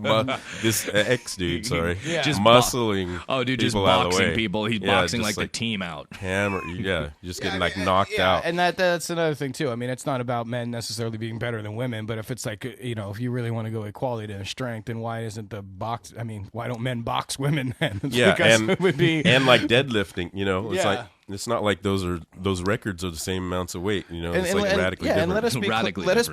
this ex-dude, sorry,
just
muscling.
Just boxing people. He's boxing like the team out.
Hammer, just getting knocked out.
And that's another thing too. I mean, it's not about men necessarily being better than women, but if it's like if you really want to go equality to strength, then why isn't the box? I mean, why don't men box women then?
Yeah,
would be
and like deadlifting. You know, it's
Yeah.
like it's not like those records are the same amounts of weight. You know, it's like radically
yeah,
different.
and let us be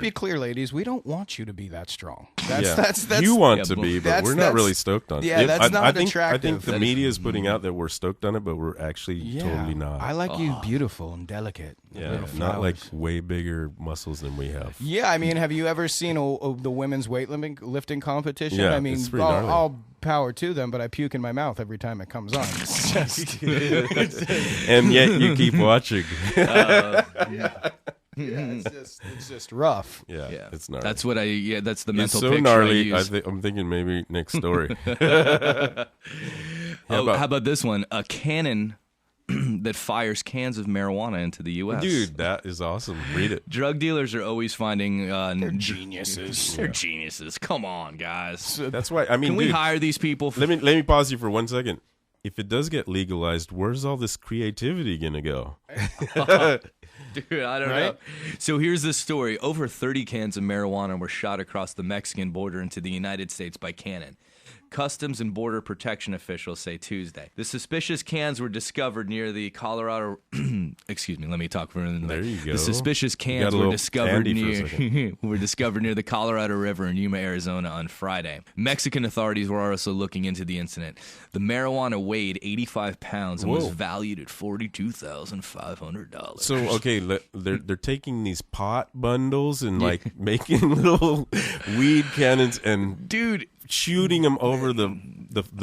different.
clear, ladies. We don't want you to be that strong.
Yeah.
That's
you want
yeah,
to be, but
that's-
we're not
that's-
really stoked on it.
yeah, that's not
I think
attractive.
the media is putting out that we're stoked on it, but we're actually totally not.
I like you beautiful and delicate.
yeah,
little
not like
flowers.
way bigger muscles than we have.
Yeah, I mean, have you ever seen the women's weightlifting competition?
Yeah,
I mean,
it's pretty gnarly.
all power to them, but I puke in my mouth every time it comes on. It's just
And yet you keep watching.
it's just rough.
Yeah,
Yeah,
it's gnarly.
That's what that's the
It's
mental
so
picture
gnarly.
I use.
I'm thinking maybe next story.
How about this one? A cannon that fires cans of marijuana into the U.S.
Dude, that is awesome. Read it.
Drug dealers are always finding
They're geniuses.
They're geniuses. Come on, guys.
That's why. I mean,
Can we
dude,
hire these people?
let me pause you for 1 second. If it does get legalized, where's all this creativity gonna go?
Dude, I don't know.
Right?
So here's the story. Over 30 cans of marijuana were shot across the Mexican border into the United States by Cannon. Customs and Border Protection officials say Tuesday. The suspicious cans were discovered near the Colorado... Excuse me, let me talk for a minute.
There you go.
The suspicious
You
cans
got a
were
little
discovered
Andy for a
near the Colorado River in Yuma, Arizona on Friday. Mexican authorities were also looking into the incident. The marijuana weighed 85 pounds and was
Whoa.
valued at $42,500.
So okay, they're taking these pot bundles and like making little weed cannons and
Dude,
shooting them over the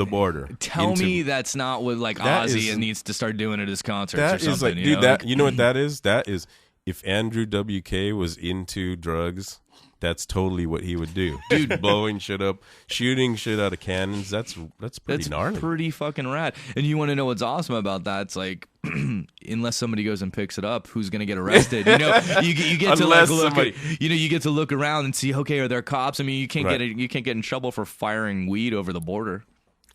border.
tell me that's not what like
That
Ozzy
is-
needs to start doing at his concerts or
That
something.
is like,
you
dude,
know?
that you know what that is? That is if Andrew WK was into drugs, that's totally what he would do. Dude, blowing shit up, shooting shit out of cannons. That's pretty gnarly.
pretty fucking rad. And you want to know what's awesome about that? It's like, unless somebody goes and picks it up, who's gonna get arrested? You know, you get to like
Unless
look.
somebody-
You get to look around and see. Okay, are there cops? I mean, you can't
Right.
you can't get in trouble for firing weed over the border.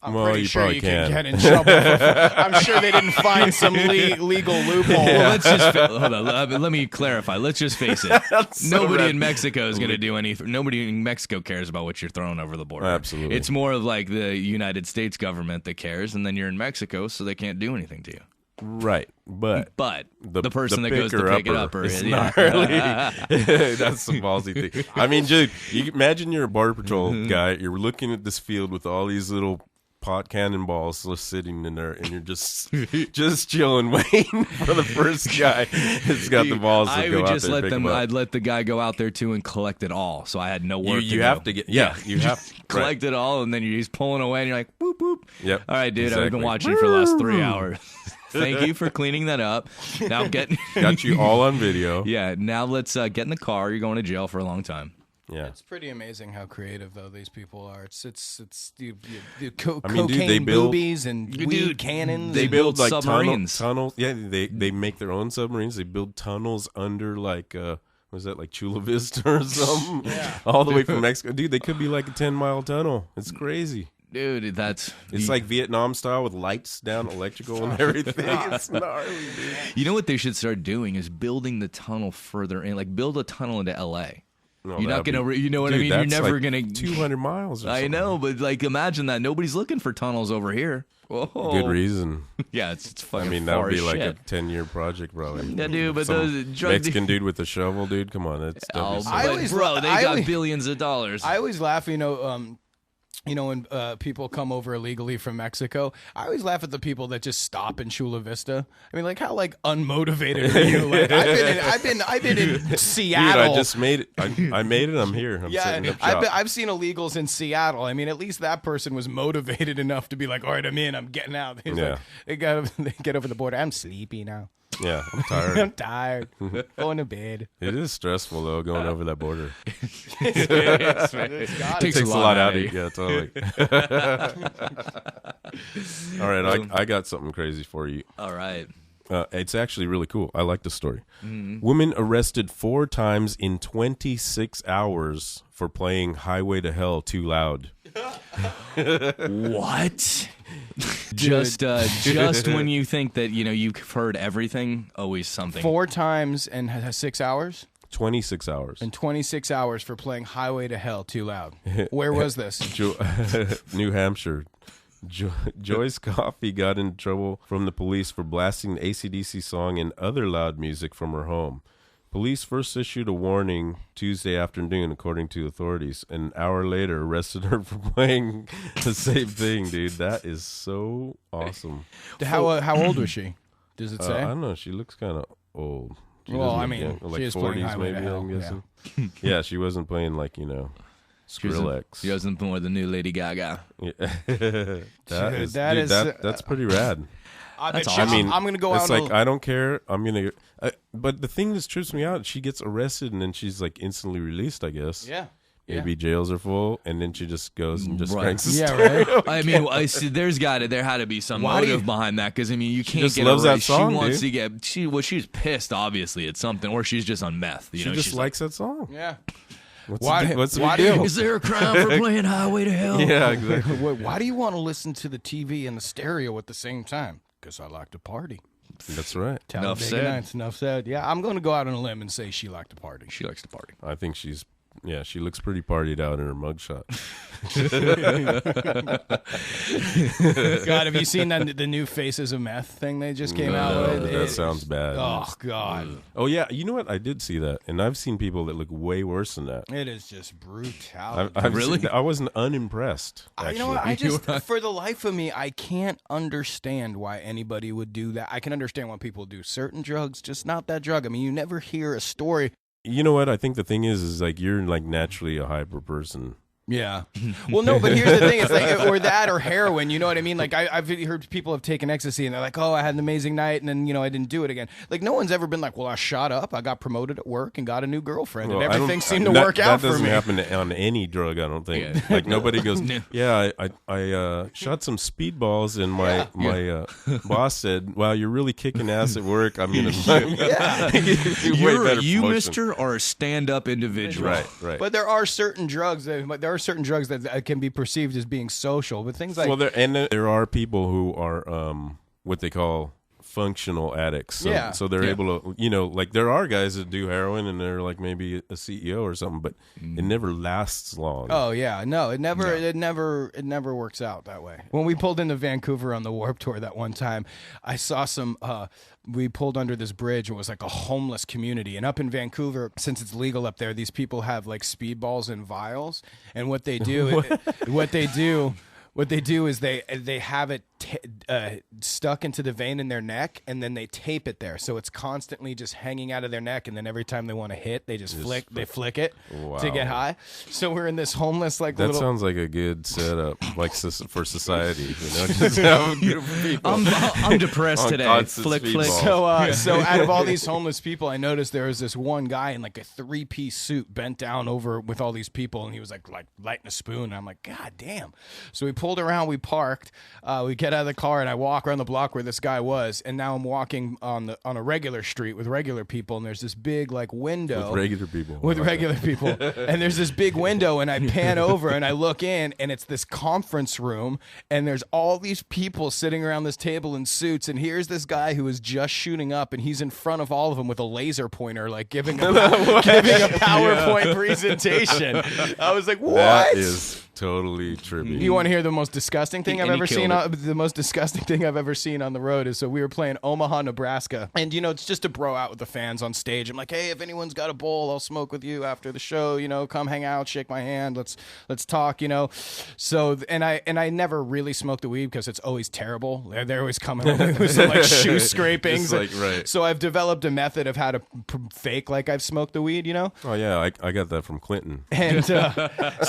I'm
Well,
pretty
you
sure
probably
you can
can.
get in trouble. I'm sure they didn't find some legal loophole.
Well, let's just hold on. Let me clarify. Let's just face it. Nobody in Mexico is going to do anything. Nobody in Mexico cares about what you're throwing over the border.
Absolutely.
It's more of like the United States government that cares, and then you're in Mexico, so they can't do anything to you.
Right, but
The person that goes to
picker
pick it up,
is
yeah.
gnarly. That's some ballsy thing. I mean, dude, you imagine you're a border patrol guy. You're looking at this field with all these little pot cannonballs just sitting in there, and you're just chilling, waiting for the first guy that's got the balls to
I
go
would
out
just
there and
let
pick
them.
them up.
I'd let the guy go out there too and collect it all, so I had no work.
You have to get you have
collect it all, and then you're just pulling away, and you're like, whoop whoop.
Yep,
All right, dude. I've
exactly.
been watching you for the last 3 hours. Thank you for cleaning that up. Now
got you all on video.
Yeah. Now let's get in the car. You're going to jail for a long time.
Yeah.
It's pretty amazing how creative though these people are. It's
I mean, dude,
cocaine
they build-
boobies and
Dude,
weed cannons.
they
and-
build
like
submarines.
tunnels. Yeah, they make their own submarines. They build tunnels under like was that like Chula Vista or something?
Yeah.
All the way from Mexico. Dude, they could be like a 10-mile tunnel. It's crazy.
Dude, that's
It's like Vietnam style with lights down, electrical and everything. It's gnarly, dude.
you know what they should start doing is building the tunnel further in. Like build a tunnel into L.A.
No,
You're not
that'd
gonna,
be-
you know what I
Dude,
mean? You're
that's
never
like
gonna
200 miles or
I
something.
know, but like imagine that nobody's looking for tunnels over here. Whoa.
Good reason.
Yeah, it's
I
fucking.
mean, that
far
would be
as
like
shit.
a 10-year project, probably.
Yeah, dude, but
Some
those drug
Mexican dude with a shovel, dude. Come on, that's
Oh,
WC.
I
but
always-
bro, they
I
got
always-
billions of dollars.
I always laugh, when people come over illegally from Mexico, I always laugh at the people that just stop in Chula Vista. I mean, like how like unmotivated are you? Like I've been in Seattle.
Dude, I just made it. I made it. I'm here. I'm setting up shop.
I've seen illegals in Seattle. I mean, at least that person was motivated enough to be like, all right, I'm in, I'm getting out. He's
Yeah.
like, they get over the border. I'm sleepy now.
Yeah, I'm tired.
I'm tired. Going to bed.
It is stressful though, going over that border.
It's got
Takes
it.
Takes a lot out of
you.
you. Yeah, totally. All right, I got something crazy for you.
All right.
It's actually really cool. I like the story. Woman arrested 4 times in 26 hours for playing Highway to Hell too loud.
What? just when you think that you've heard everything, always something.
4 times and 6 hours?
26 hours.
And 26 hours for playing Highway to Hell too loud. Where was this?
New Hampshire. Joyce Coffey got in trouble from the police for blasting the AC/DC song and other loud music from her home. Police first issued a warning Tuesday afternoon, according to authorities. An hour later, arrested her for playing the same thing, dude. That is so awesome.
How old was she? Does it say?
I don't know. She looks kind of old. She
Well,
doesn't
I
look
mean,
young.
she
like
is playing
40s
Highway to
maybe,
Hell,
I'm guessing. Yeah, she wasn't playing like, Skrillex.
She wasn't born with the new Lady Gaga.
Yeah.
Dude,
That's pretty rad.
That's
I mean, I'm gonna go
it's
out.
like I don't care. I'm gonna. But the thing that trips me out, she gets arrested and then she's like instantly released. I guess.
Yeah.
Maybe jails are full, and then she just goes and just
Right.
cranks the
Yeah,
stereo.
right.
I mean, there had to be some motive behind that because I mean, you can't
just
get
loves that
erased.
song,
She wants
dude.
to get. She's pissed obviously at something, or she's just on meth.
She just
she's
likes that song.
Yeah.
What's
Why-
the, what's the
why
big
do
deal?
Is there a crime for playing Highway to Hell?
Yeah, exactly.
Why do you want to listen to the TV and the stereo at the same time? Because I like to party.
That's right.
Enough
Talladega
said.
Nights, enough said. Yeah, I'm going to go out on a limb and say she liked to party.
She likes to party.
I think she looks pretty partied out in her mugshot.
God, have you seen the new Faces of Meth thing they just came out with?
That sounds bad.
Oh, God.
Oh yeah, you know what? I did see that, and I've seen people that look way worse than that.
It is just brutality.
I wasn't unimpressed. Actually.
You know what? I just, for the life of me, I can't understand why anybody would do that. I can understand why people do certain drugs, just not that drug. I mean, you never hear a story.
You know what? I think the thing is like you're like naturally a hyper person.
Yeah. Well, no, but here's the thing. It's like, or that or heroin, you know what I mean? Like, I've heard people have taken ecstasy and they're like, oh, I had an amazing night and then, I didn't do it again. Like, no one's ever been like, well, I shot up, I got promoted at work and got a new girlfriend and everything seemed to work out for me.
That doesn't happen on any drug, I don't think.
Yeah.
Like, nobody goes, yeah, I shot some speedballs and my boss said, wow, you're really kicking ass at work. I'm going to
You, mister, are a stand-up individual.
Right.
But there are certain drugs that can be perceived as being social, but things like
there are people who are what they call functional addicts. So they're able to, like there are guys that do heroin and they're like maybe a CEO or something, but it never lasts long.
Oh yeah, no, it never works out that way. When we pulled into Vancouver on the Warped Tour that one time, I saw some. We pulled under this bridge. It was like a homeless community, and up in Vancouver, since it's legal up there, these people have like speedballs in vials, and what they do, is they have it stuck into the vein in their neck, and then they tape it there, so it's constantly just hanging out of their neck. And then every time they want to hit, they just flick it to get high. So we're in this homeless
that sounds like a good setup, like for society. Just have a group of people.
I'm depressed today. Flick.
So out of all these homeless people, I noticed there was this one guy in like a 3-piece suit bent down over with all these people, and he was like lighting a spoon. And I'm like, God damn. So we pulled around, we parked, we get out of the car, and I walk around the block where this guy was, and now I'm walking on a regular street with regular people, and there's this big like window
with regular people,
and there's this big window, and I pan over and I look in, and it's this conference room, and there's all these people sitting around this table in suits, and here's this guy who is just shooting up, and he's in front of all of them with a laser pointer, like giving a PowerPoint presentation. I was like, what?
That is totally trippy.
You want to hear the most disgusting thing I've
And he
ever seen?
killed it.
The most disgusting thing I've ever seen on the road is, so we were playing Omaha, Nebraska, and it's just to bro out with the fans on stage. I'm like, hey, if anyone's got a bowl, I'll smoke with you after the show. Come hang out, shake my hand, let's talk. So and I never really smoked the weed because it's always terrible. They're always coming with some like shoe scrapings.
Right.
So I've developed a method of how to fake like I've smoked the weed.
Oh yeah, I got that from Clinton.
And so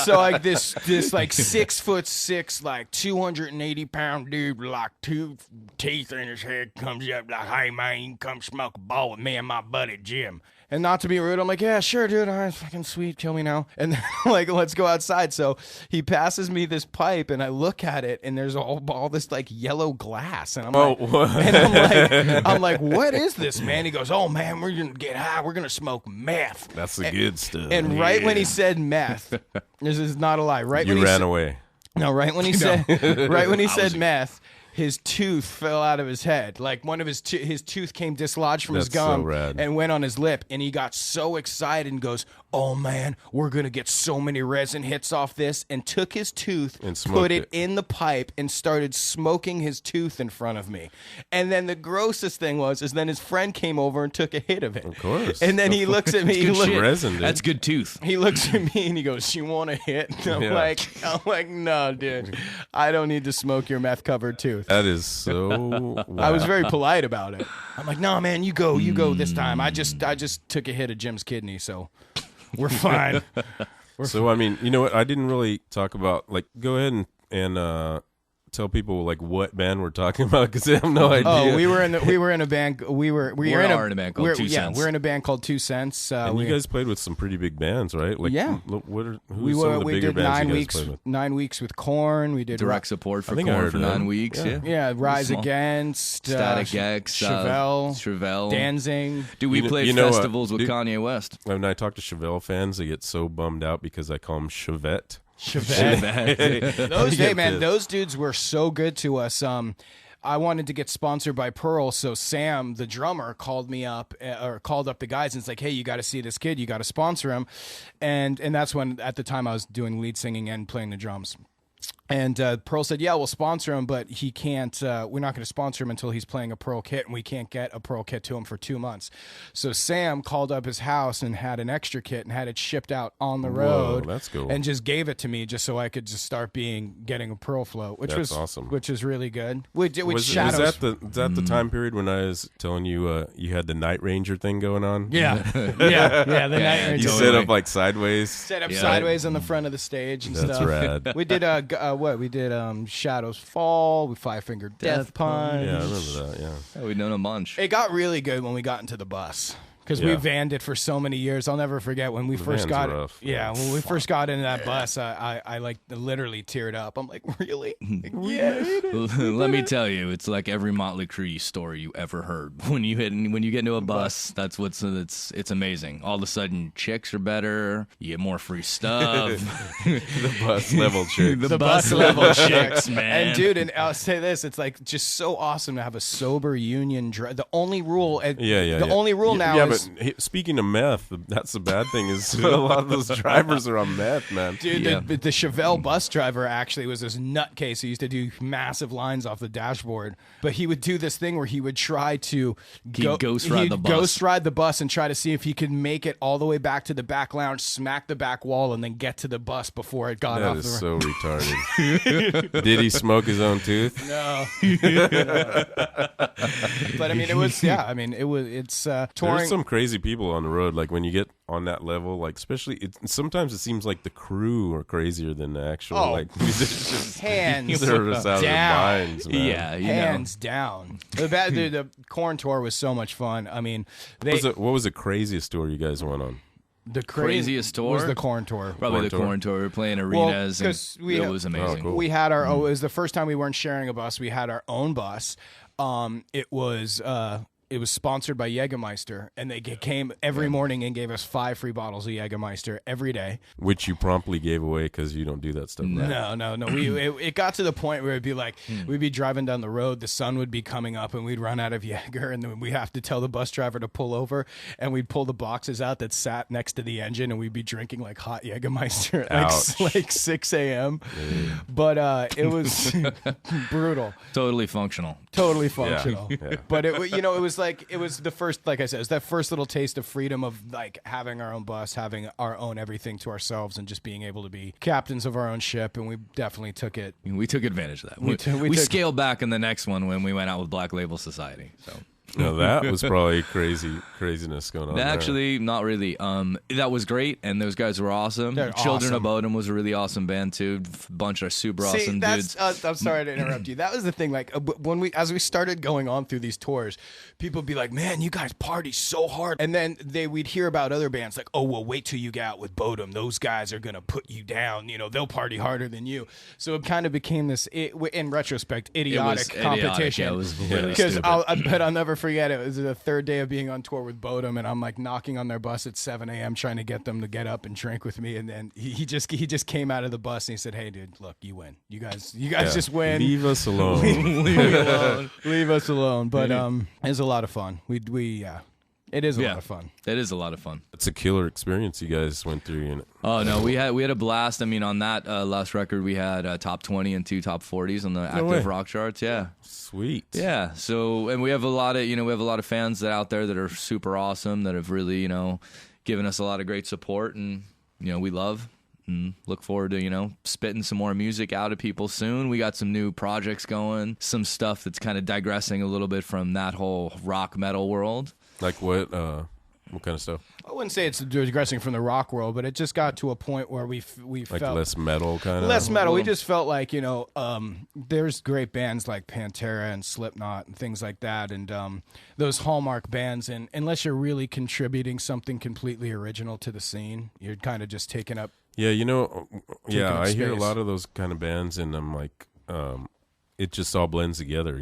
like this like 6'6", like 280-pound dude with like 2 teeth in his head comes up like, hey man, you can come smoke a ball with me and my buddy Jim. And not to be rude, I'm like, yeah, sure, dude. All right, fucking sweet. Kill me now. And then, like, let's go outside. So he passes me this pipe, and I look at it, and there's all this like yellow glass, and I'm like, what is this, man? He goes, oh man, we're gonna get high. We're gonna smoke meth.
That's the good stuff.
And right when he said meth, this is not a lie. Right
you
when
ran away.
No, right when he said meth, his tooth fell out of his head. Like one of his tooth came dislodged from his gum
so rad.
and went on his lip. And he got so excited and goes, "Oh man, we're gonna get so many resin hits off this," and took his tooth
And
put it
smoked
in the pipe and started smoking his tooth in front of me. And then the grossest thing was then his friend came over and took a hit of it.
Of course.
And then he looks at me. He
Good shit.
Resin, dude.
That's good tooth.
He looks at me and he goes, "You want a hit?" And I'm like, "No, dude, I don't need to smoke your meth covered tooth."
That is so.
I was very polite about it. I'm like, "No, man, you go this time. I just took a hit of Jim's kidney, so we're fine."
So I mean, you know what? I didn't really talk about like. Go ahead and tell people like what band we're talking about because they have no idea.
Oh, we were in a band. We are
in a band called 2
Yeah,
Cents.
we're in a band called 2 Cents.
And you guys played with some pretty big bands, right? Like,
Yeah.
Who's some of the
we
bigger
did
bands you guys played with?
9 weeks with Korn. We did
Direct support for
I think I
Korn
heard
for
of
9
them.
weeks.
Yeah.
Yeah, Rise
Small.
Against,
Static X,
Chevelle, Danzig.
Dude, we played
you know,
festivals with
dude-
Kanye West.
When I talk to Chevelle fans, they get so bummed out because I call them Chevette.
Those dudes were so good to us. I wanted to get sponsored by Pearl, so Sam, the drummer, called me up or called up the guys and it's like, "Hey, you got to see this kid. You got to sponsor him." And that's when at the time I was doing lead singing and playing the drums. And Pearl said, "Yeah, we'll sponsor him, but he can't. We're not going to sponsor him until he's playing a Pearl kit, and we can't get a Pearl kit to him for 2 months." So Sam called up his house and had an extra kit and had it shipped out on the road.
That's cool.
And just gave it to me just so I could just start getting a Pearl float, which
That's
was
awesome.
which is really good. Which
Was
Shadows.
that the time period when I was telling you you had the Night Ranger thing going on?
Yeah, yeah. The Night Ranger.
You set up like sideways.
Set up sideways on the front of the stage and
That's
stuff.
rad.
We did we did Shadows Fall. We Five Finger Death Punch.
Yeah, I remember that. Yeah.
Yeah, we've known a bunch.
It got really good when we got into the bus because we
Yeah.
vanned it for so many years. I'll never forget when we first
van's
got
rough.
Yeah, when we first got into that bus, I like literally teared up. I'm like, "Really? Yeah."
Let me tell you, it's like every Motley Crue story you ever heard. When you get into a bus, that's it's amazing. All of a sudden, chicks are better. You get more free stuff.
The bus level chick.
the bus level chicks, man.
And dude, and I'll say this: it's like just so awesome to have a sober union. The only rule, the only rule now is.
But speaking of meth, that's the bad thing is a lot of those drivers are on meth, man.
Dude,
Yeah.
the Chevelle bus driver actually was this nutcase who used to do massive lines off the dashboard. But he would do this thing where he would try to
ghost ride the bus.
Ghost ride the bus and try to see if he could make it all the way back to the back lounge, smack the back wall, and then get to the bus before it got
That
off
is
the
so retarded. Did he smoke his own tooth?
No. But I mean, it's touring.
There's some crazy people on the road. Like when you get on that level, like especially, sometimes it seems like the crew are crazier than the actual like musicians.
Hands
They're just out of their
down.
minds, man.
Yeah, you
Hands down. The Korn tour was so much fun. I mean,
What was the craziest tour you guys went on?
the
Craziest tour?
was the Korn tour.
Probably the
Korn tour.
Korn tour. We were playing
Well,
arenas,
'cause
and
we-
it was amazing.
Oh, cool.
We had our. It was the first time we weren't sharing a bus. We had our own bus. It was sponsored by Jägermeister, and they came every morning and gave us 5 free bottles of Jägermeister every day.
Which you promptly gave away because you don't do that stuff. Right?
No. It got to the point where it'd be like we'd be driving down the road, the sun would be coming up, and we'd run out of Jaeger, and then we'd have to tell the bus driver to pull over, and we'd pull the boxes out that sat next to the engine, and we'd be drinking like hot Jägermeister at
Ouch.
like 6 a.m. But it was brutal.
Totally functional.
Totally functional.
Yeah.
But it was the first, like I said, it was that first little taste of freedom of like having our own bus, having our own everything to ourselves, and just being able to be captains of our own ship. And we definitely took it.
We took advantage of that.
We took-
scaled back in the next one when we went out with Black Label Society. So
No, that was probably craziness going on. there.
actually, not really. That was great, and those guys were awesome.
They're
Children
awesome.
of Bodom was a really awesome band too. Bunch of super awesome dudes.
I'm sorry to interrupt you. That was the thing. Like when as we started going on through these tours, people would be like, "Man, you guys party so hard," and then we'd hear about other bands like, "Oh, well, wait till you get out with Bodom. Those guys are gonna put you down. You know, th'll party harder than you." So it kind of became this, in retrospect, idiotic competition.
Yeah, it was really
Because
stupid.
I bet I'll never forget. forget, it was the third day of being on tour with Bodum, and I'm like knocking on their bus at 7 a.m. trying to get them to get up and drink with me, and then he just came out of the bus and he said, "Hey, dude, look, you win. You guys just win.
Leave us alone.
Leave us alone." But it was a lot of fun. It is a lot of fun.
It is a lot of fun.
It's a killer experience you guys went through.
Oh no, we had a blast. I mean, on that last record, we had top 20 and 2 top 40s on the active rock charts. Yeah,
sweet.
Yeah. So, and we have a lot of fans that out there that are super awesome, that have really given us a lot of great support, and we love. And look forward to, spitting some more music out of people soon. We got some new projects going, some stuff that's kind of digressing a little bit from that whole rock metal world.
Like what kind of stuff?
I wouldn't say it's digressing from the rock world, but it just got to a point where we
like
felt
less metal kind of.
Less metal. We just felt like there's great bands like Pantera and Slipknot and things like that, and those hallmark bands. And unless you're really contributing something completely original to the scene, you're kind of just taking up.
Yeah, I hear a
space.
lot of those kind of bands, and I'm like, it just all blends together.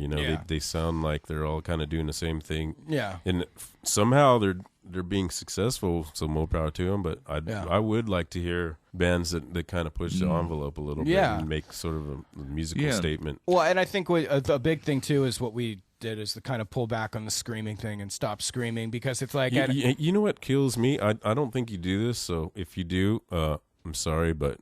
They sound like they're all kind of doing the same thing.
Yeah,
and somehow they're being successful. So more power to them. But I would like to hear bands that kind of push the envelope a little bit and make sort of a musical statement.
Well, and I think a big thing too is what we did is to kind of pull back on the screaming thing and stop screaming, because it's like
you know what kills me? I don't think you do this. So if you do, I'm sorry, but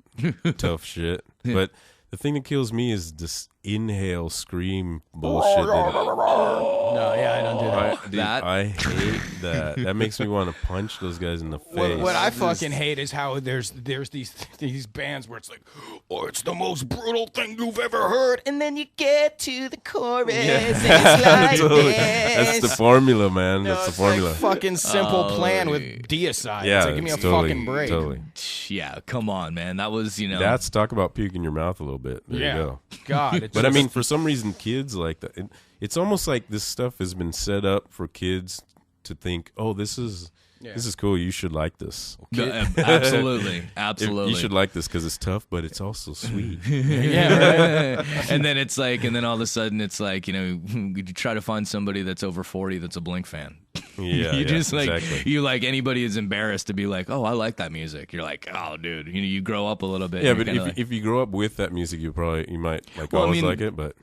tough shit. But the thing that kills me is this inhale scream bullshit.
No, yeah, I don't do that.
I hate that. That makes me want to punch those guys in the face.
What I fucking hate is how there's these bands where it's like, oh, it's the most brutal thing you've ever heard, and then you get to the chorus and it's like
totally.
this.
That's the formula, man.
No,
That's the
it's
formula.
like fucking Simple Plan with Deicide.
Yeah,
it's like, give me a
totally,
fucking break.
Totally.
Yeah, come on, man. That was
That's talk about puke in your mouth a little bit. There you go.
God, it's
but I mean, for some reason, kids like that. It's almost like this stuff has been set up for kids to think, "Oh, this is cool. You should like this."
Absolutely.
You should like this because it's tough, but it's also sweet.
yeah, right.
And then it's like, and then all of a sudden, it's like, you try to find somebody that's over 40 that's a Blink fan.
Yeah,
you just like
exactly.
you like anybody is embarrassed to be like, oh, I like that music. You're like, oh, dude, you grow up a little bit.
Yeah, but if you grow up with that music, you might always like it, but.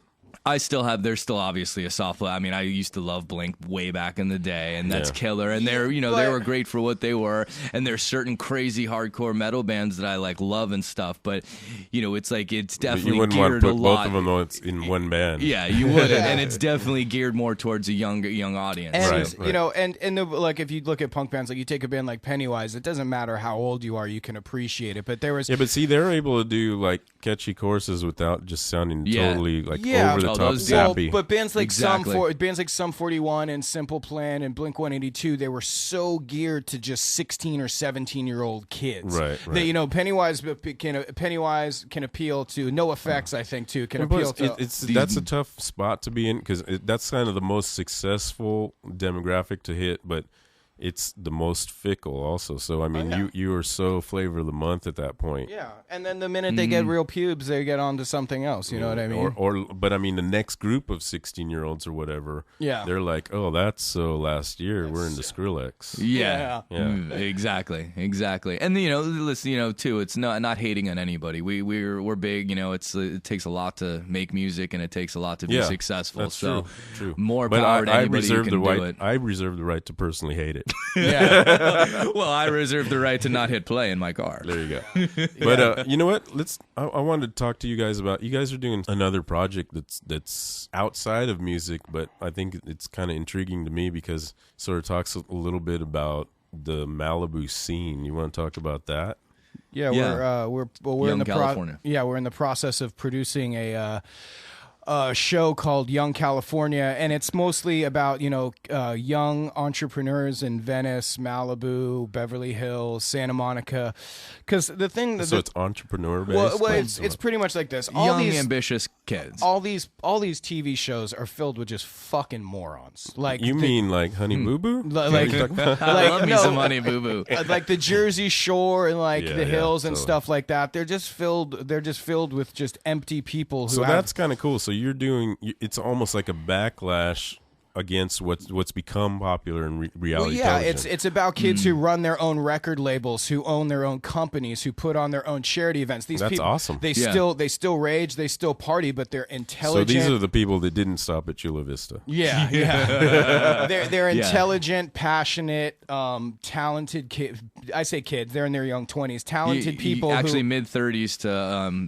There's still obviously a soft play. I mean, I used to love Blink way back in the day, and that's killer. And they're, they were great for what they were. And there's certain crazy hardcore metal bands that I like love and stuff. But it's like it's definitely
you wouldn't want
geared
to
a
put
lot.
both of them though. It's in one band.
Yeah, you wouldn't. And it's definitely geared more towards a young audience.
And
Right.
like if you look at punk bands, like you take a band like Pennywise, it doesn't matter how old you are, you can appreciate it. But there was
but see, they're able to do like catchy choruses without just sounding totally like over the top
those-
sappy.
But bands like
Exactly.
Sum 41 and Simple Plan and Blink 182, they were so geared to just 16 or 17-year-old kids.
Right.
That, Pennywise can appeal to No Effects, I think too. Can appeal to
that's a tough spot to be in because that's kind of the most successful demographic to hit, but it's the most fickle also. So I mean, you are so flavor of the month at that point.
Yeah, and then the minute they get real pubes, they get on to something else. You know what I mean?
But I mean, the next group of 16-year-olds or whatever, they're like, oh, that's so last year we're into Skrillex.
Yeah. Exactly. And listen, too, it's not hating on anybody. We're big. It takes a lot to make music, and it takes a lot to be successful.
That's
so
true.
More power to anybody who can do it.
I reserve the right to personally hate it.
Well, I reserve the right to not hit play in my car.
There you go. But you know what? I wanted to talk to you guys about. You guys are doing another project that's outside of music, but I think it's kind of intriguing to me because it sort of talks a little bit about the Malibu scene. You want to talk about that?
Yeah, we're
Young
in the
California.
we're in the process of producing a show called Young California, and it's mostly about young entrepreneurs in Venice, Malibu, Beverly Hills, Santa Monica. Because the thing,
So it's entrepreneur based.
well, it's pretty much like this.
Young, ambitious kids.
All these TV shows are filled with just fucking morons. Like
you mean like Honey Boo Boo?
like
I love me some Honey Boo Boo.
like the Jersey Shore and like the hills and
totally.
stuff like that. They're just filled with just empty people who
So
have,
that's kind of cool. So you're doing. It's almost like a backlash against what's become popular in reality
Well, yeah,
television.
it's about kids who run their own record labels, who own their own companies, who put on their own charity events. These
That's
people,
awesome.
They
Yeah.
still rage, they still party, but they're
So
intelligent.
these are the people that didn't stop at Chula Vista.
Yeah, yeah. they're
Yeah.
intelligent, passionate, talented kids. I say kids; they're in their young 20s. Talented people,
actually
who,
mid-30s to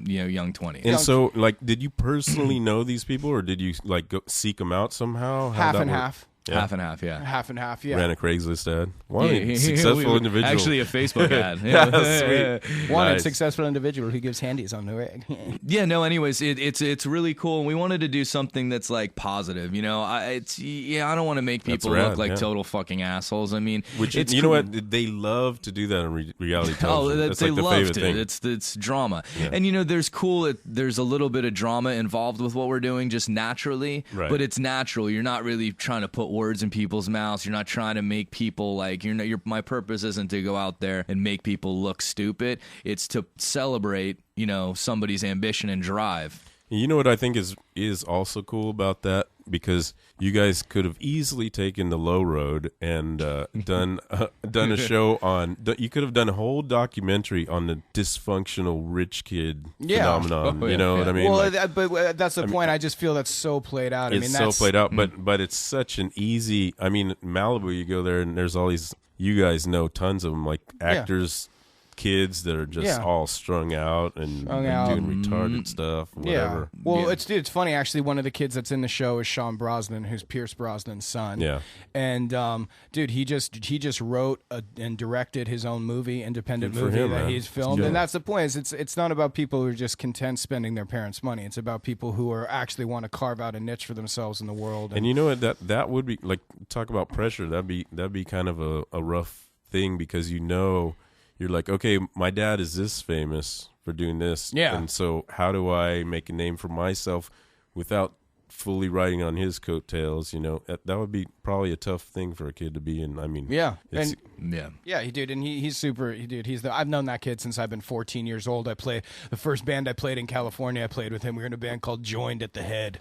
young 20s.
And so, like, did you personally know these people, or did you like go seek them out somehow? How'd
half
that
and
work?
half,
Yeah.
Half and half, yeah.
half and half. Yeah,
Ran a Craigslist ad. One successful individual.
Actually, a Facebook ad.
Sweet.
Wanted
Nice.
successful individual who gives handies on the rig.
Yeah, no. Anyways, it's really cool, and we wanted to do something that's like positive. I don't want to make
That's
people
rad,
look like
yeah.
total fucking assholes. I mean,
Which
it's
you know
cool.
what, they love to do that in reality
Oh,
television. That's
they
like the
loved
favorite
it.
thing.
It's drama, and there's a little bit of drama involved with what we're doing just naturally,
Right.
but it's natural. You're not really trying to put words in people's mouths. You're not trying to make people like my purpose isn't to go out there and make people look stupid. It's to celebrate somebody's ambition and drive.
You know what I think is also cool about that? Because you guys could have easily taken the low road and done a show on. You could have done a whole documentary on the dysfunctional rich kid phenomenon.
Oh, yeah.
You know what I mean?
Well,
Like,
but that's the point. I just feel that's so played out.
it's so played out, but it's such an easy. I mean, Malibu, you go there and there's all these. You guys know tons of them, like actors. Kids that are just all strung out and doing retarded stuff, whatever.
Yeah. Well, it's funny actually. One of the kids that's in the show is Sean Brosnan, who's Pierce Brosnan's son.
Yeah.
And dude, he just wrote and directed his own independent
Good for
movie
him,
that
man.
he's filmed.
Yeah.
And that's the point. It's not about people who are just content spending their parents' money. It's about people who are actually want to carve out a niche for themselves in the world.
And you know what? That would be like, talk about pressure. That'd be kind of a rough thing, because you're like, okay, my dad is this famous for doing this.
Yeah.
And so how do I make a name for myself without fully riding on his coattails? That would be probably a tough thing for a kid to be in. I mean,
yeah.
it's-
Yeah, he did, and he's super. I've known that kid since I've been 14 years old. The first band I played in California, I played with him. We were in a band called Joined at the Head.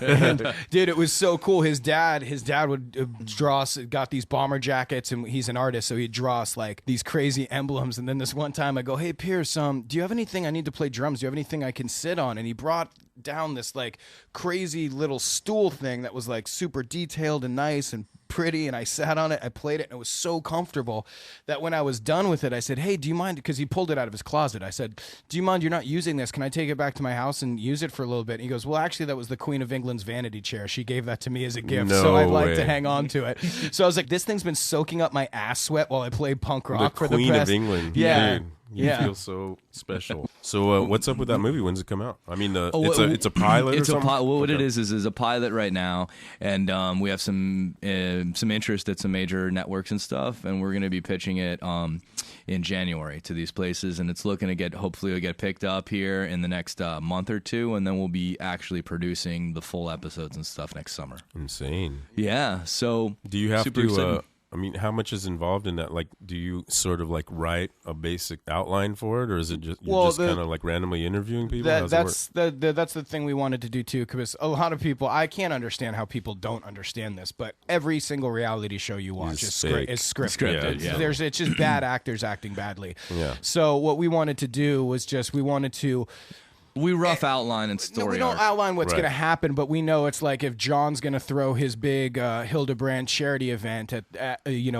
And, dude, it was so cool. His dad would draw us, got these bomber jackets, and he's an artist, so he'd draw us like these crazy emblems. And then this one time I go, hey, Pierce, do you have anything? I need to play drums. Do you have anything I can sit on? And he brought down this like crazy little stool thing that was like super detailed and nice and pretty, and I sat on it, I played it, and it was so comfortable that when I was done with it, I said, hey, do you mind, because he pulled it out of his closet, I said, do you mind, you're not using this, can I take it back to my house and use it for a little bit? And he goes, well, actually, that was the Queen of England's vanity chair. She gave that to me as a gift,
No
so I'd like
way.
to hang on to it. So I was like, this thing's been soaking up my ass sweat while I played punk rock for
Queen
the
of
press.
England.
Yeah.
Dude, you
Yeah.
feel so special. So what's up with that movie? When's it come out? I mean, it's
well,
a pilot
It's
or
a
something?
pilot. What it
Okay.
is a pilot right now, and we have some interest at some major networks and stuff, and we're going to be pitching it in January to these places, and it's looking to hopefully it'll get picked up here in the next month or two, and then we'll be actually producing the full episodes and stuff next summer.
Insane.
Yeah. So
Do you have
super
to?
exciting.
I mean, how much is involved in that? Like, do you sort of like write a basic outline for it, or is it just you're just kind of like randomly interviewing people? How does it work?
That's the thing we wanted to do too, because a lot of people, I can't understand how people don't understand this, but every single reality show you watch
Is
is
fake.
scripted.
Yeah,
It's just bad actors acting badly.
Yeah.
So what we wanted to do was we wanted to.
we rough outline and
No,
story
we don't
arc.
outline what's
Right.
going to happen, but we know it's like if John's going to throw his big Hildebrand charity event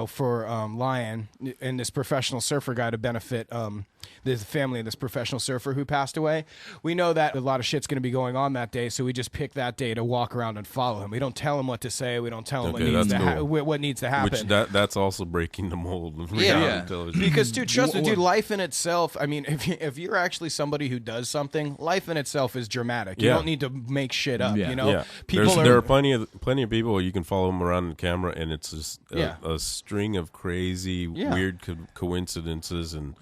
for Lion and this professional surfer guy to benefit the family of this professional surfer who passed away. We know that a lot of shit's going to be going on that day, so we just pick that day to walk around and follow him. We don't tell him what to say. We don't tell him
Okay, that's cool.
what needs to happen.
Which that's also breaking the mold of reality
Yeah.
television.
Because, dude, trust me, dude, life in itself, I mean, if you're actually somebody who does something, life in itself is dramatic. You
Yeah.
don't need to make shit up,
Yeah.
you know?
Yeah, there are plenty of people you can follow them around the camera, and it's just a string of crazy, weird coincidences and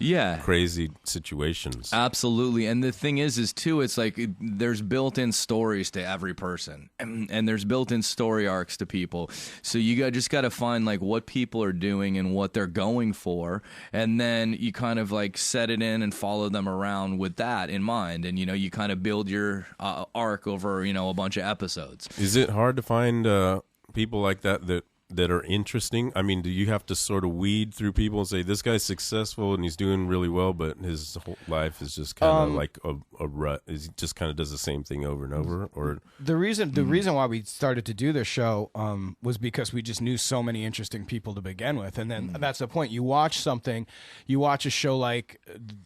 crazy situations.
Absolutely. And the thing is too, it's like there's built-in stories to every person, and there's built-in story arcs to people. So you just got to find like what people are doing and what they're going for, and then you kind of like set it in and follow them around with that in mind, and you kind of build your arc over a bunch of episodes.
Is it hard to find people like that are interesting? I mean, do you have to sort of weed through people and say this guy's successful and he's doing really well, but his whole life is just kind of like a rut? He just kind of does the same thing over and over? Or
the reason why we started to do this show was because we just knew so many interesting people to begin with, and then that's the point. You watch a show like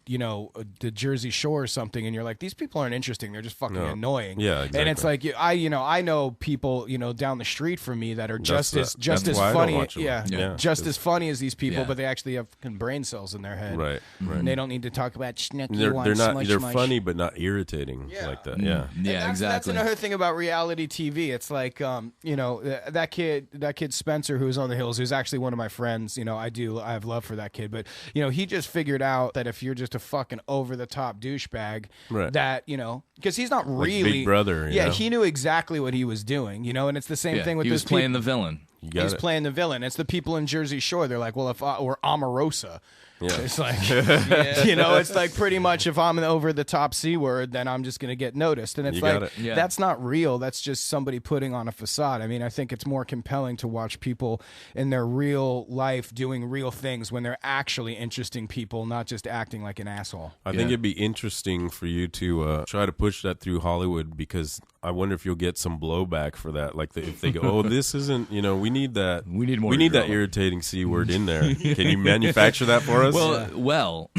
the Jersey Shore or something, and you're like, these people aren't interesting. They're just fucking annoying.
Yeah, exactly.
And it's like I know people down the street from me that are just as funny, just as funny as these people, but they actually have fucking brain cells in their head,
right.
And they don't need to talk about schnick.
They're funny but not irritating like that.
Exactly.
That's another thing about reality TV. It's like that kid Spencer, who's on the Hills, who's actually one of my friends. I have love for that kid, but he just figured out that if you're just a fucking over the top douchebag, that because he's not really
like Big Brother.
He knew exactly what he was doing. And it's the same thing with
he was
this
playing the villain.
He's playing the villain. It's the people in Jersey Shore. They're like, well, if or Omarosa.
Yeah.
It's like, it's like pretty much if I'm an over the top C word, then I'm just going to get noticed. And it's that's not real. That's just somebody putting on a facade. I mean, I think it's more compelling to watch people in their real life doing real things when they're actually interesting people, not just acting like an asshole.
I think it'd be interesting for you to try to push that through Hollywood, because I wonder if you'll get some blowback for that. Like if they go, oh, this isn't, we need that.
We need more.
We need that irritating C word in there. Can you manufacture that for us?
Well,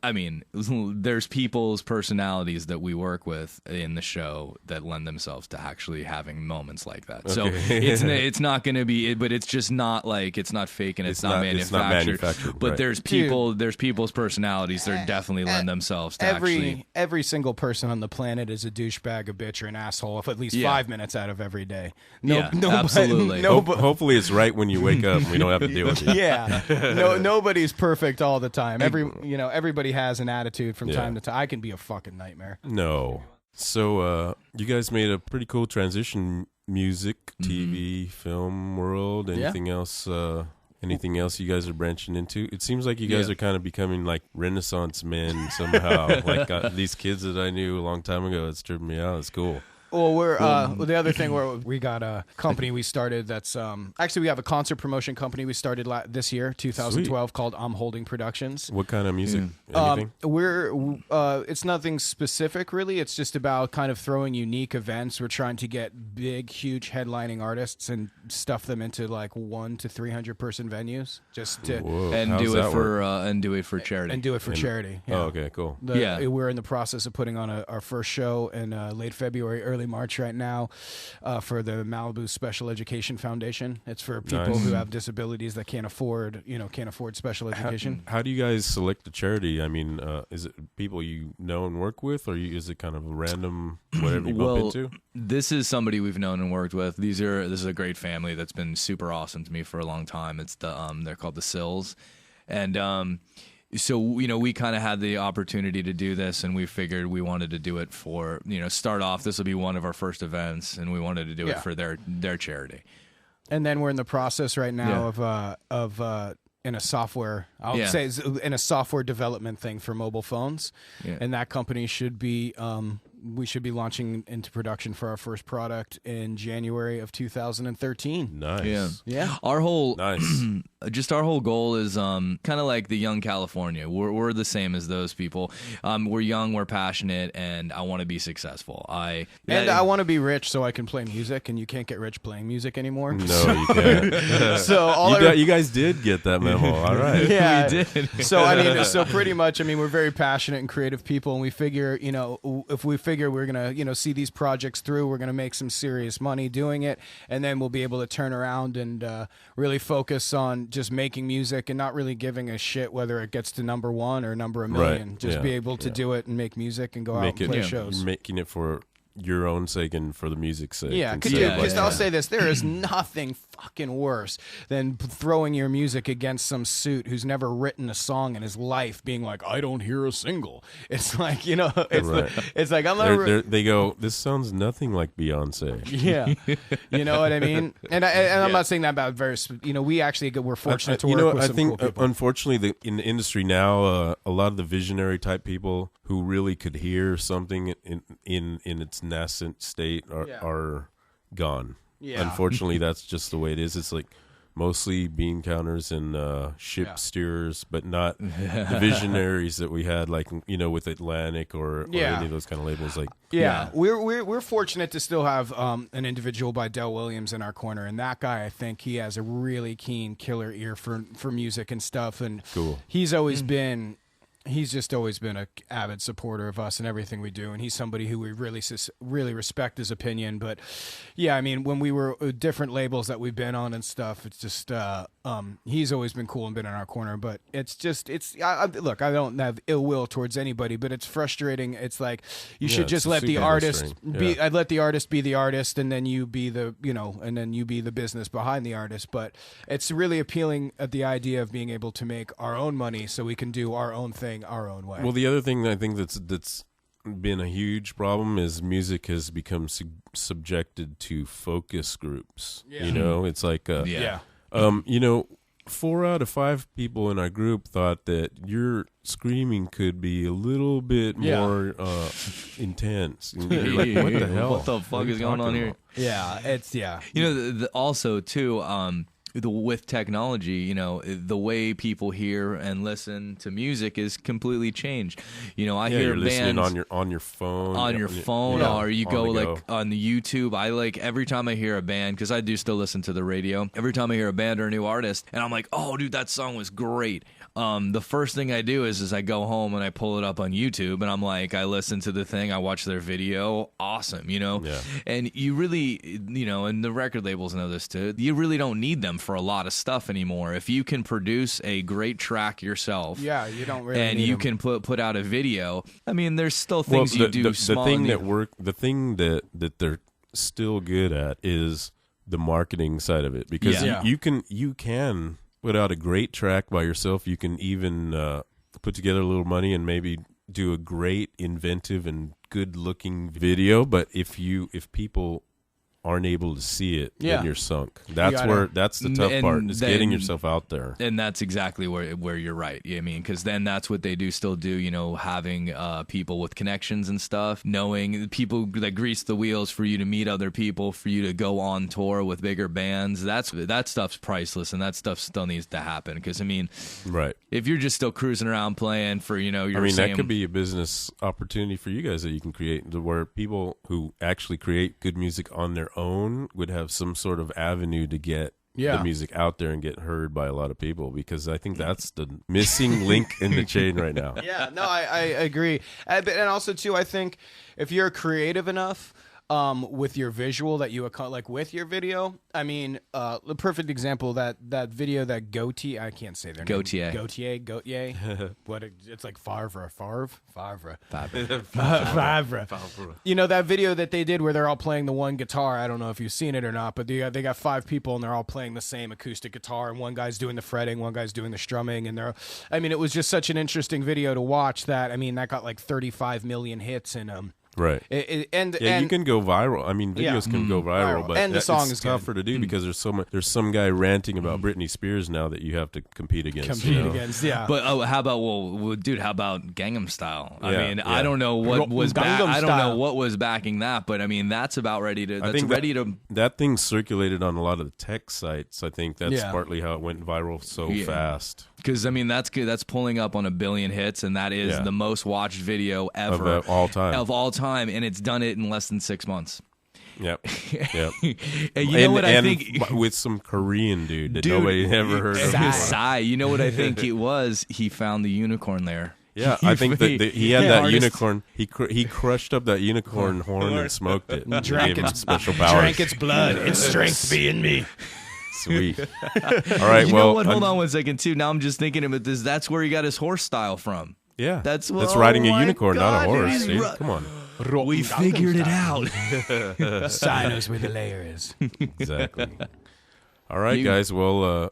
I mean, there's people's personalities that we work with in the show that lend themselves to actually having moments like that. Okay. So it's not going to be, but it's just not like, it's not fake and it's not manufactured. But there's people's personalities that definitely lend themselves to
every single person on the planet is a douchebag, a bitch, or an asshole, for at least 5 minutes out of every day.
Absolutely.
Hopefully it's right when you wake up and we don't have to deal with it.
Yeah. Nobody's perfect all the time. Everybody has an attitude from time to time. I can be a fucking nightmare.
No. So you guys made a pretty cool transition, music, TV, film world. Anything else? Anything else you guys are branching into? It seems like you guys are kind of becoming like Renaissance men somehow. Like these kids that I knew a long time ago. It's tripping me out. It's cool.
Well, we're the other thing where we got a company we started that's actually we have a concert promotion company we started this year, 2012, called I'm Holding Productions.
What kind of music? Anything?
It's nothing specific really. It's just about kind of throwing unique events. We're trying to get big, huge headlining artists and stuff them into like 100 to 300 person venues, just to
do it for charity.
And do it for charity. Yeah.
Oh, okay, cool.
We're in the process of putting on our first show in late February, early March right now for the Malibu Special Education Foundation. It's for people who have disabilities that can't afford special education.
How do you guys select the charity? I mean, is it people you know and work with, or is it kind of a random whatever you bump into?
This is somebody we've known and worked with. This is a great family that's been super awesome to me for a long time. It's they're called the Sills, and so, we kind of had the opportunity to do this, and we figured we wanted to do it for, start off, this will be one of our first events, and we wanted to do it for their charity.
And then we're in the process right now of in a software, say in a software development thing for mobile phones. Yeah. And that company should be, we should be launching into production for our first product in January of 2013.
Nice.
Yeah.
Our whole goal is kind of like the young California. We're the same as those people. We're young, we're passionate, and I want to be successful. I
want to be rich so I can play music, and you can't get rich playing music anymore.
No, you can't.
So
you guys did get that memo. All right.
Yeah, we did. So pretty much, we're very passionate and creative people, and we figure, if we figure we're gonna, see these projects through, we're gonna make some serious money doing it, and then we'll be able to turn around and really focus on just making music and not really giving a shit whether it gets to number one or number a million.
Right.
Just be able to do it and make music and go out and play shows.
Making it for your own sake and for the music's sake.
Yeah, because I'll say this, there is nothing fucking worse than throwing your music against some suit who's never written a song in his life being like, I don't hear a single. It's like, it's like, I'm not...
They go, this sounds nothing like Beyonce.
Yeah. You know what I mean? And I'm not saying that about we're fortunate to work with some cool people.
Unfortunately, in the industry now, a lot of the visionary type people who really could hear something in its nascent state are gone.
Yeah.
Unfortunately, that's just the way it is. It's like mostly bean counters and ship steerers, but not the visionaries that we had, like, you know, with Atlantic or any of those kind of labels. Like,
we're fortunate to still have an individual by Del Williams in our corner, and that guy, I think he has a really keen killer ear for music and stuff, and he's always been. He's just always been an avid supporter of us and everything we do, and he's somebody who we really respect his opinion. But yeah, I mean, when we were different labels that we've been on and stuff, it's just he's always been cool and been in our corner. But it's just look, I don't have ill will towards anybody, but it's frustrating. It's like you should just let the artist be. I'd let the artist be the artist, and then you be the and then you be the business behind the artist. But it's really appealing at the idea of being able to make our own money, so we can do our own thing our own way.
Well, the other thing that I think that's been a huge problem is music has become subjected to focus groups. You know, it's like you know, 4 out of 5 people in our group thought that your screaming could be a little bit more intense. Like, what the hell?
What the fuck is going on here?
Yeah, it's
You know, also too. With technology, you know, the way people hear and listen to music is completely changed. You know, I hear
you're
bands
listening on your phone,
or you go like on the YouTube. I like every time I hear a band, because I do still listen to the radio. Every time I hear a band or a new artist, and I'm like, oh, dude, that song was great. The first thing I do is I go home and I pull it up on YouTube, and I'm like, I listen to the thing, I watch their video, awesome, you know. And you really, you know, and the record labels know this too. You really don't need them for a lot of stuff anymore. If you can produce a great track yourself,
you don't really
and
need
you
them.
can put out a video. I mean, there's still things you do.
The thing that they're still good at is the marketing side of it, because you can put out a great track by yourself. You can even put together a little money and maybe do a great, inventive, and good-looking video. But if people aren't able to see it, then you're sunk. That's the tough part, is getting yourself out there.
And that's exactly where you're right. I mean, because then that's what they still do, you know, having people with connections and stuff, knowing people that grease the wheels for you to meet other people, for you to go on tour with bigger bands. That stuff's priceless, and that stuff still needs to happen. Because, I mean, if you're just still cruising around playing for, you know,
that could be a business opportunity for you guys that you can create, where people who actually create good music on their own would have some sort of avenue to get the music out there and get heard by a lot of people, because I think that's the missing link in the chain right now.
Yeah, no, I agree. And also, too, I think if you're creative enough with your visual that you like with your video, I mean, the perfect example, that video that Gautier, I can't say their name. Gautier. What it's like Favre. You know, that video that they did where they're all playing the one guitar. I don't know if you've seen it or not, but they got 5 people and they're all playing the same acoustic guitar, and one guy's doing the fretting, one guy's doing the strumming, and I mean, it was just such an interesting video to watch. That, I mean, that got like 35 million hits, and
Right.
And
you can go viral. I mean, videos can go viral, but
and the song is
tougher to do because there's some guy ranting about Britney Spears now that you have to compete against.
But
how about dude? How about Gangnam Style? I mean, I don't know what was I don't know what was backing that, but I mean, that's about ready to.
That thing circulated on a lot of the tech sites. I think that's partly how it went viral so fast.
Because I mean, that's good. That's pulling up on 1 billion hits, and that is the most watched video ever
of all time,
and it's done it in less than 6 months.
Yep.
And you know what I think?
With some Korean dude that nobody ever heard of.
Psy. You know what I think it was? He found the unicorn there.
Yeah, I think that he had that unicorn. He crushed up that unicorn horn and smoked it. And
drank
gave him special powers.
Drank its blood. Its strength be in me.
Sweet. All right.
You know what? Hold on 1 second, too. Now I'm just thinking about this. That's where he got his horse style from.
Yeah. That's riding a unicorn, not a horse. Dude. Come on.
We figured it out.
Sai knows where the layer is.
Exactly. All right, guys. Well,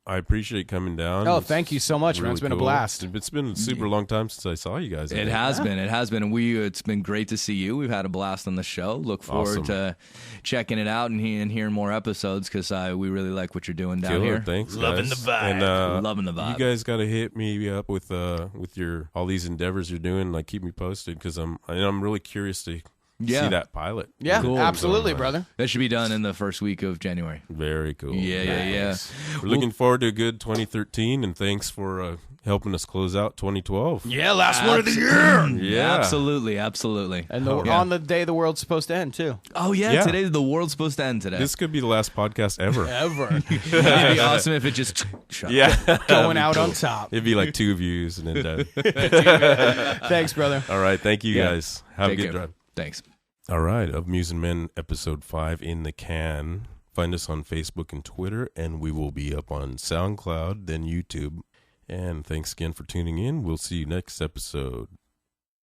I appreciate coming down.
Oh, thank you so much, man. It's been a blast.
It's been a super long time since I saw you guys.
It has been. And it's been great to see you. We've had a blast on the show. Look forward to checking it out and hearing more episodes, because we really like what you're doing down here.
Thanks, guys.
Loving the vibe.
And,
loving the vibe.
You guys got to hit me up with your all these endeavors you're doing. Like, keep me posted, because I'm really curious to see that pilot.
Yeah,
Cool.
absolutely, brother.
That should be done in the first week of January.
Very cool.
Yeah.
We're looking forward to a good 2013, and thanks for helping us close out 2012.
Yeah, last one of the year.
Yeah.
Absolutely.
And on the day the world's supposed to end, too.
Oh, yeah. Today, the world's supposed to end today.
This could be the last podcast ever.
Ever.
It'd be awesome if it just shut.
Yeah.
Going out on top.
It'd be like 2 views and then done.
Thanks, brother.
All right. Thank you guys. Have
Take
a good
care.
drive.
Thanks.
All right. Of Muse and Men, episode 5 in the can. Find us on Facebook and Twitter, and we will be up on SoundCloud, then YouTube. And thanks again for tuning in. We'll see you next episode.